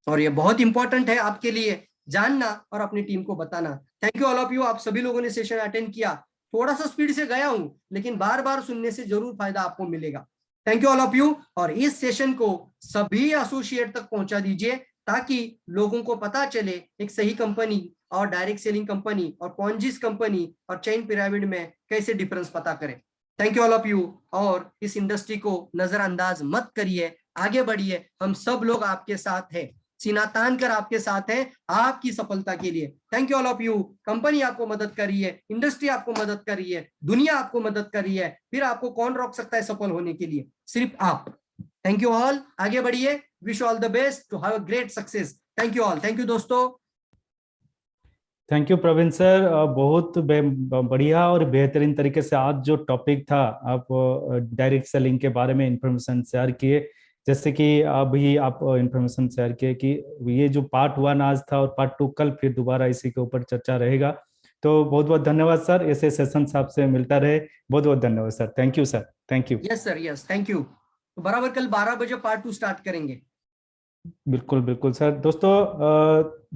और ये बहुत इंपॉर्टेंट है आपके लिए जानना और अपनी टीम को बताना। Thank you all of you, आप सभी लोगों ने सेशन अटेंड किया। थोड़ा सा स्पीड से गया हूं, लेकिन बार बार सुनने से जरूर फायदा आपको मिलेगा। Thank you all of you, और इस सेशन को सभी एसोसिएट तक पहुंचा दीजिए ताकि लोगों को पता चले एक सही कंपनी और डायरेक्ट सेलिंग कंपनी और पॉन्जीस कंपनी और चेन पिरामिड में कैसे डिफरेंस पता करें। Thank you all of you, और इस इंडस्ट्री को नजरअंदाज मत करिए, आगे बढ़िए। हम सब लोग आपके साथ हैं, सीना तान कर आपके साथ है आपकी सफलता के लिए। Thank you all of you. Company आपको मदद कर रही है, इंडस्ट्री आपको मदद कर रही है, दुनिया आपको मदद कर रही है, फिर आपको कौन रोक सकता है सफल होने के लिए? सिर्फ आप। थैंक यू ऑल, आगे बढ़िए। Wish all the best to have a great success. Thank you all, thank you दोस्तों। थैंक यू प्रवीण सर, बहुत बढ़िया और बेहतरीन तरीके से आज जो टॉपिक था आप डायरेक्ट सेलिंग के बारे में इंफॉर्मेशन शेयर किए। जैसे कि अभी आप इंफॉर्मेशन शेयर किए कि ये जो पार्ट 1 आज था और पार्ट 2 कल फिर दोबारा इसी के ऊपर चर्चा रहेगा। तो बहुत बहुत धन्यवाद सर, ऐसे सेशन आपसे मिलता रहे। बहुत बहुत धन्यवाद sir, thank you sir, thank you. Yes sir, yes, thank you. तो बराबर कल 12 बजे पार्ट 2 स्टार्ट करेंगे। बिल्कुल बिल्कुल सर। दोस्तों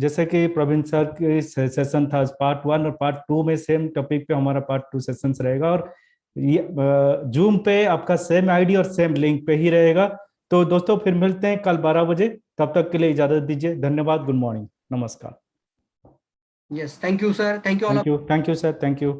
जैसे कि प्रवीण सर की सेशन था पार्ट 1 और पार्ट 2 में सेम टॉपिक पे हमारा पार्ट 2 सेशन रहेगा, और ये जूम पे आपका सेम आईडी और सेम लिंक पे ही रहेगा। तो दोस्तों फिर मिलते हैं कल 12 बजे, तब तक के लिए इजाजत दीजिए। धन्यवाद, गुड मॉर्निंग, नमस्कार। Yes, thank you sir, thank you all. Thank you sir, thank you.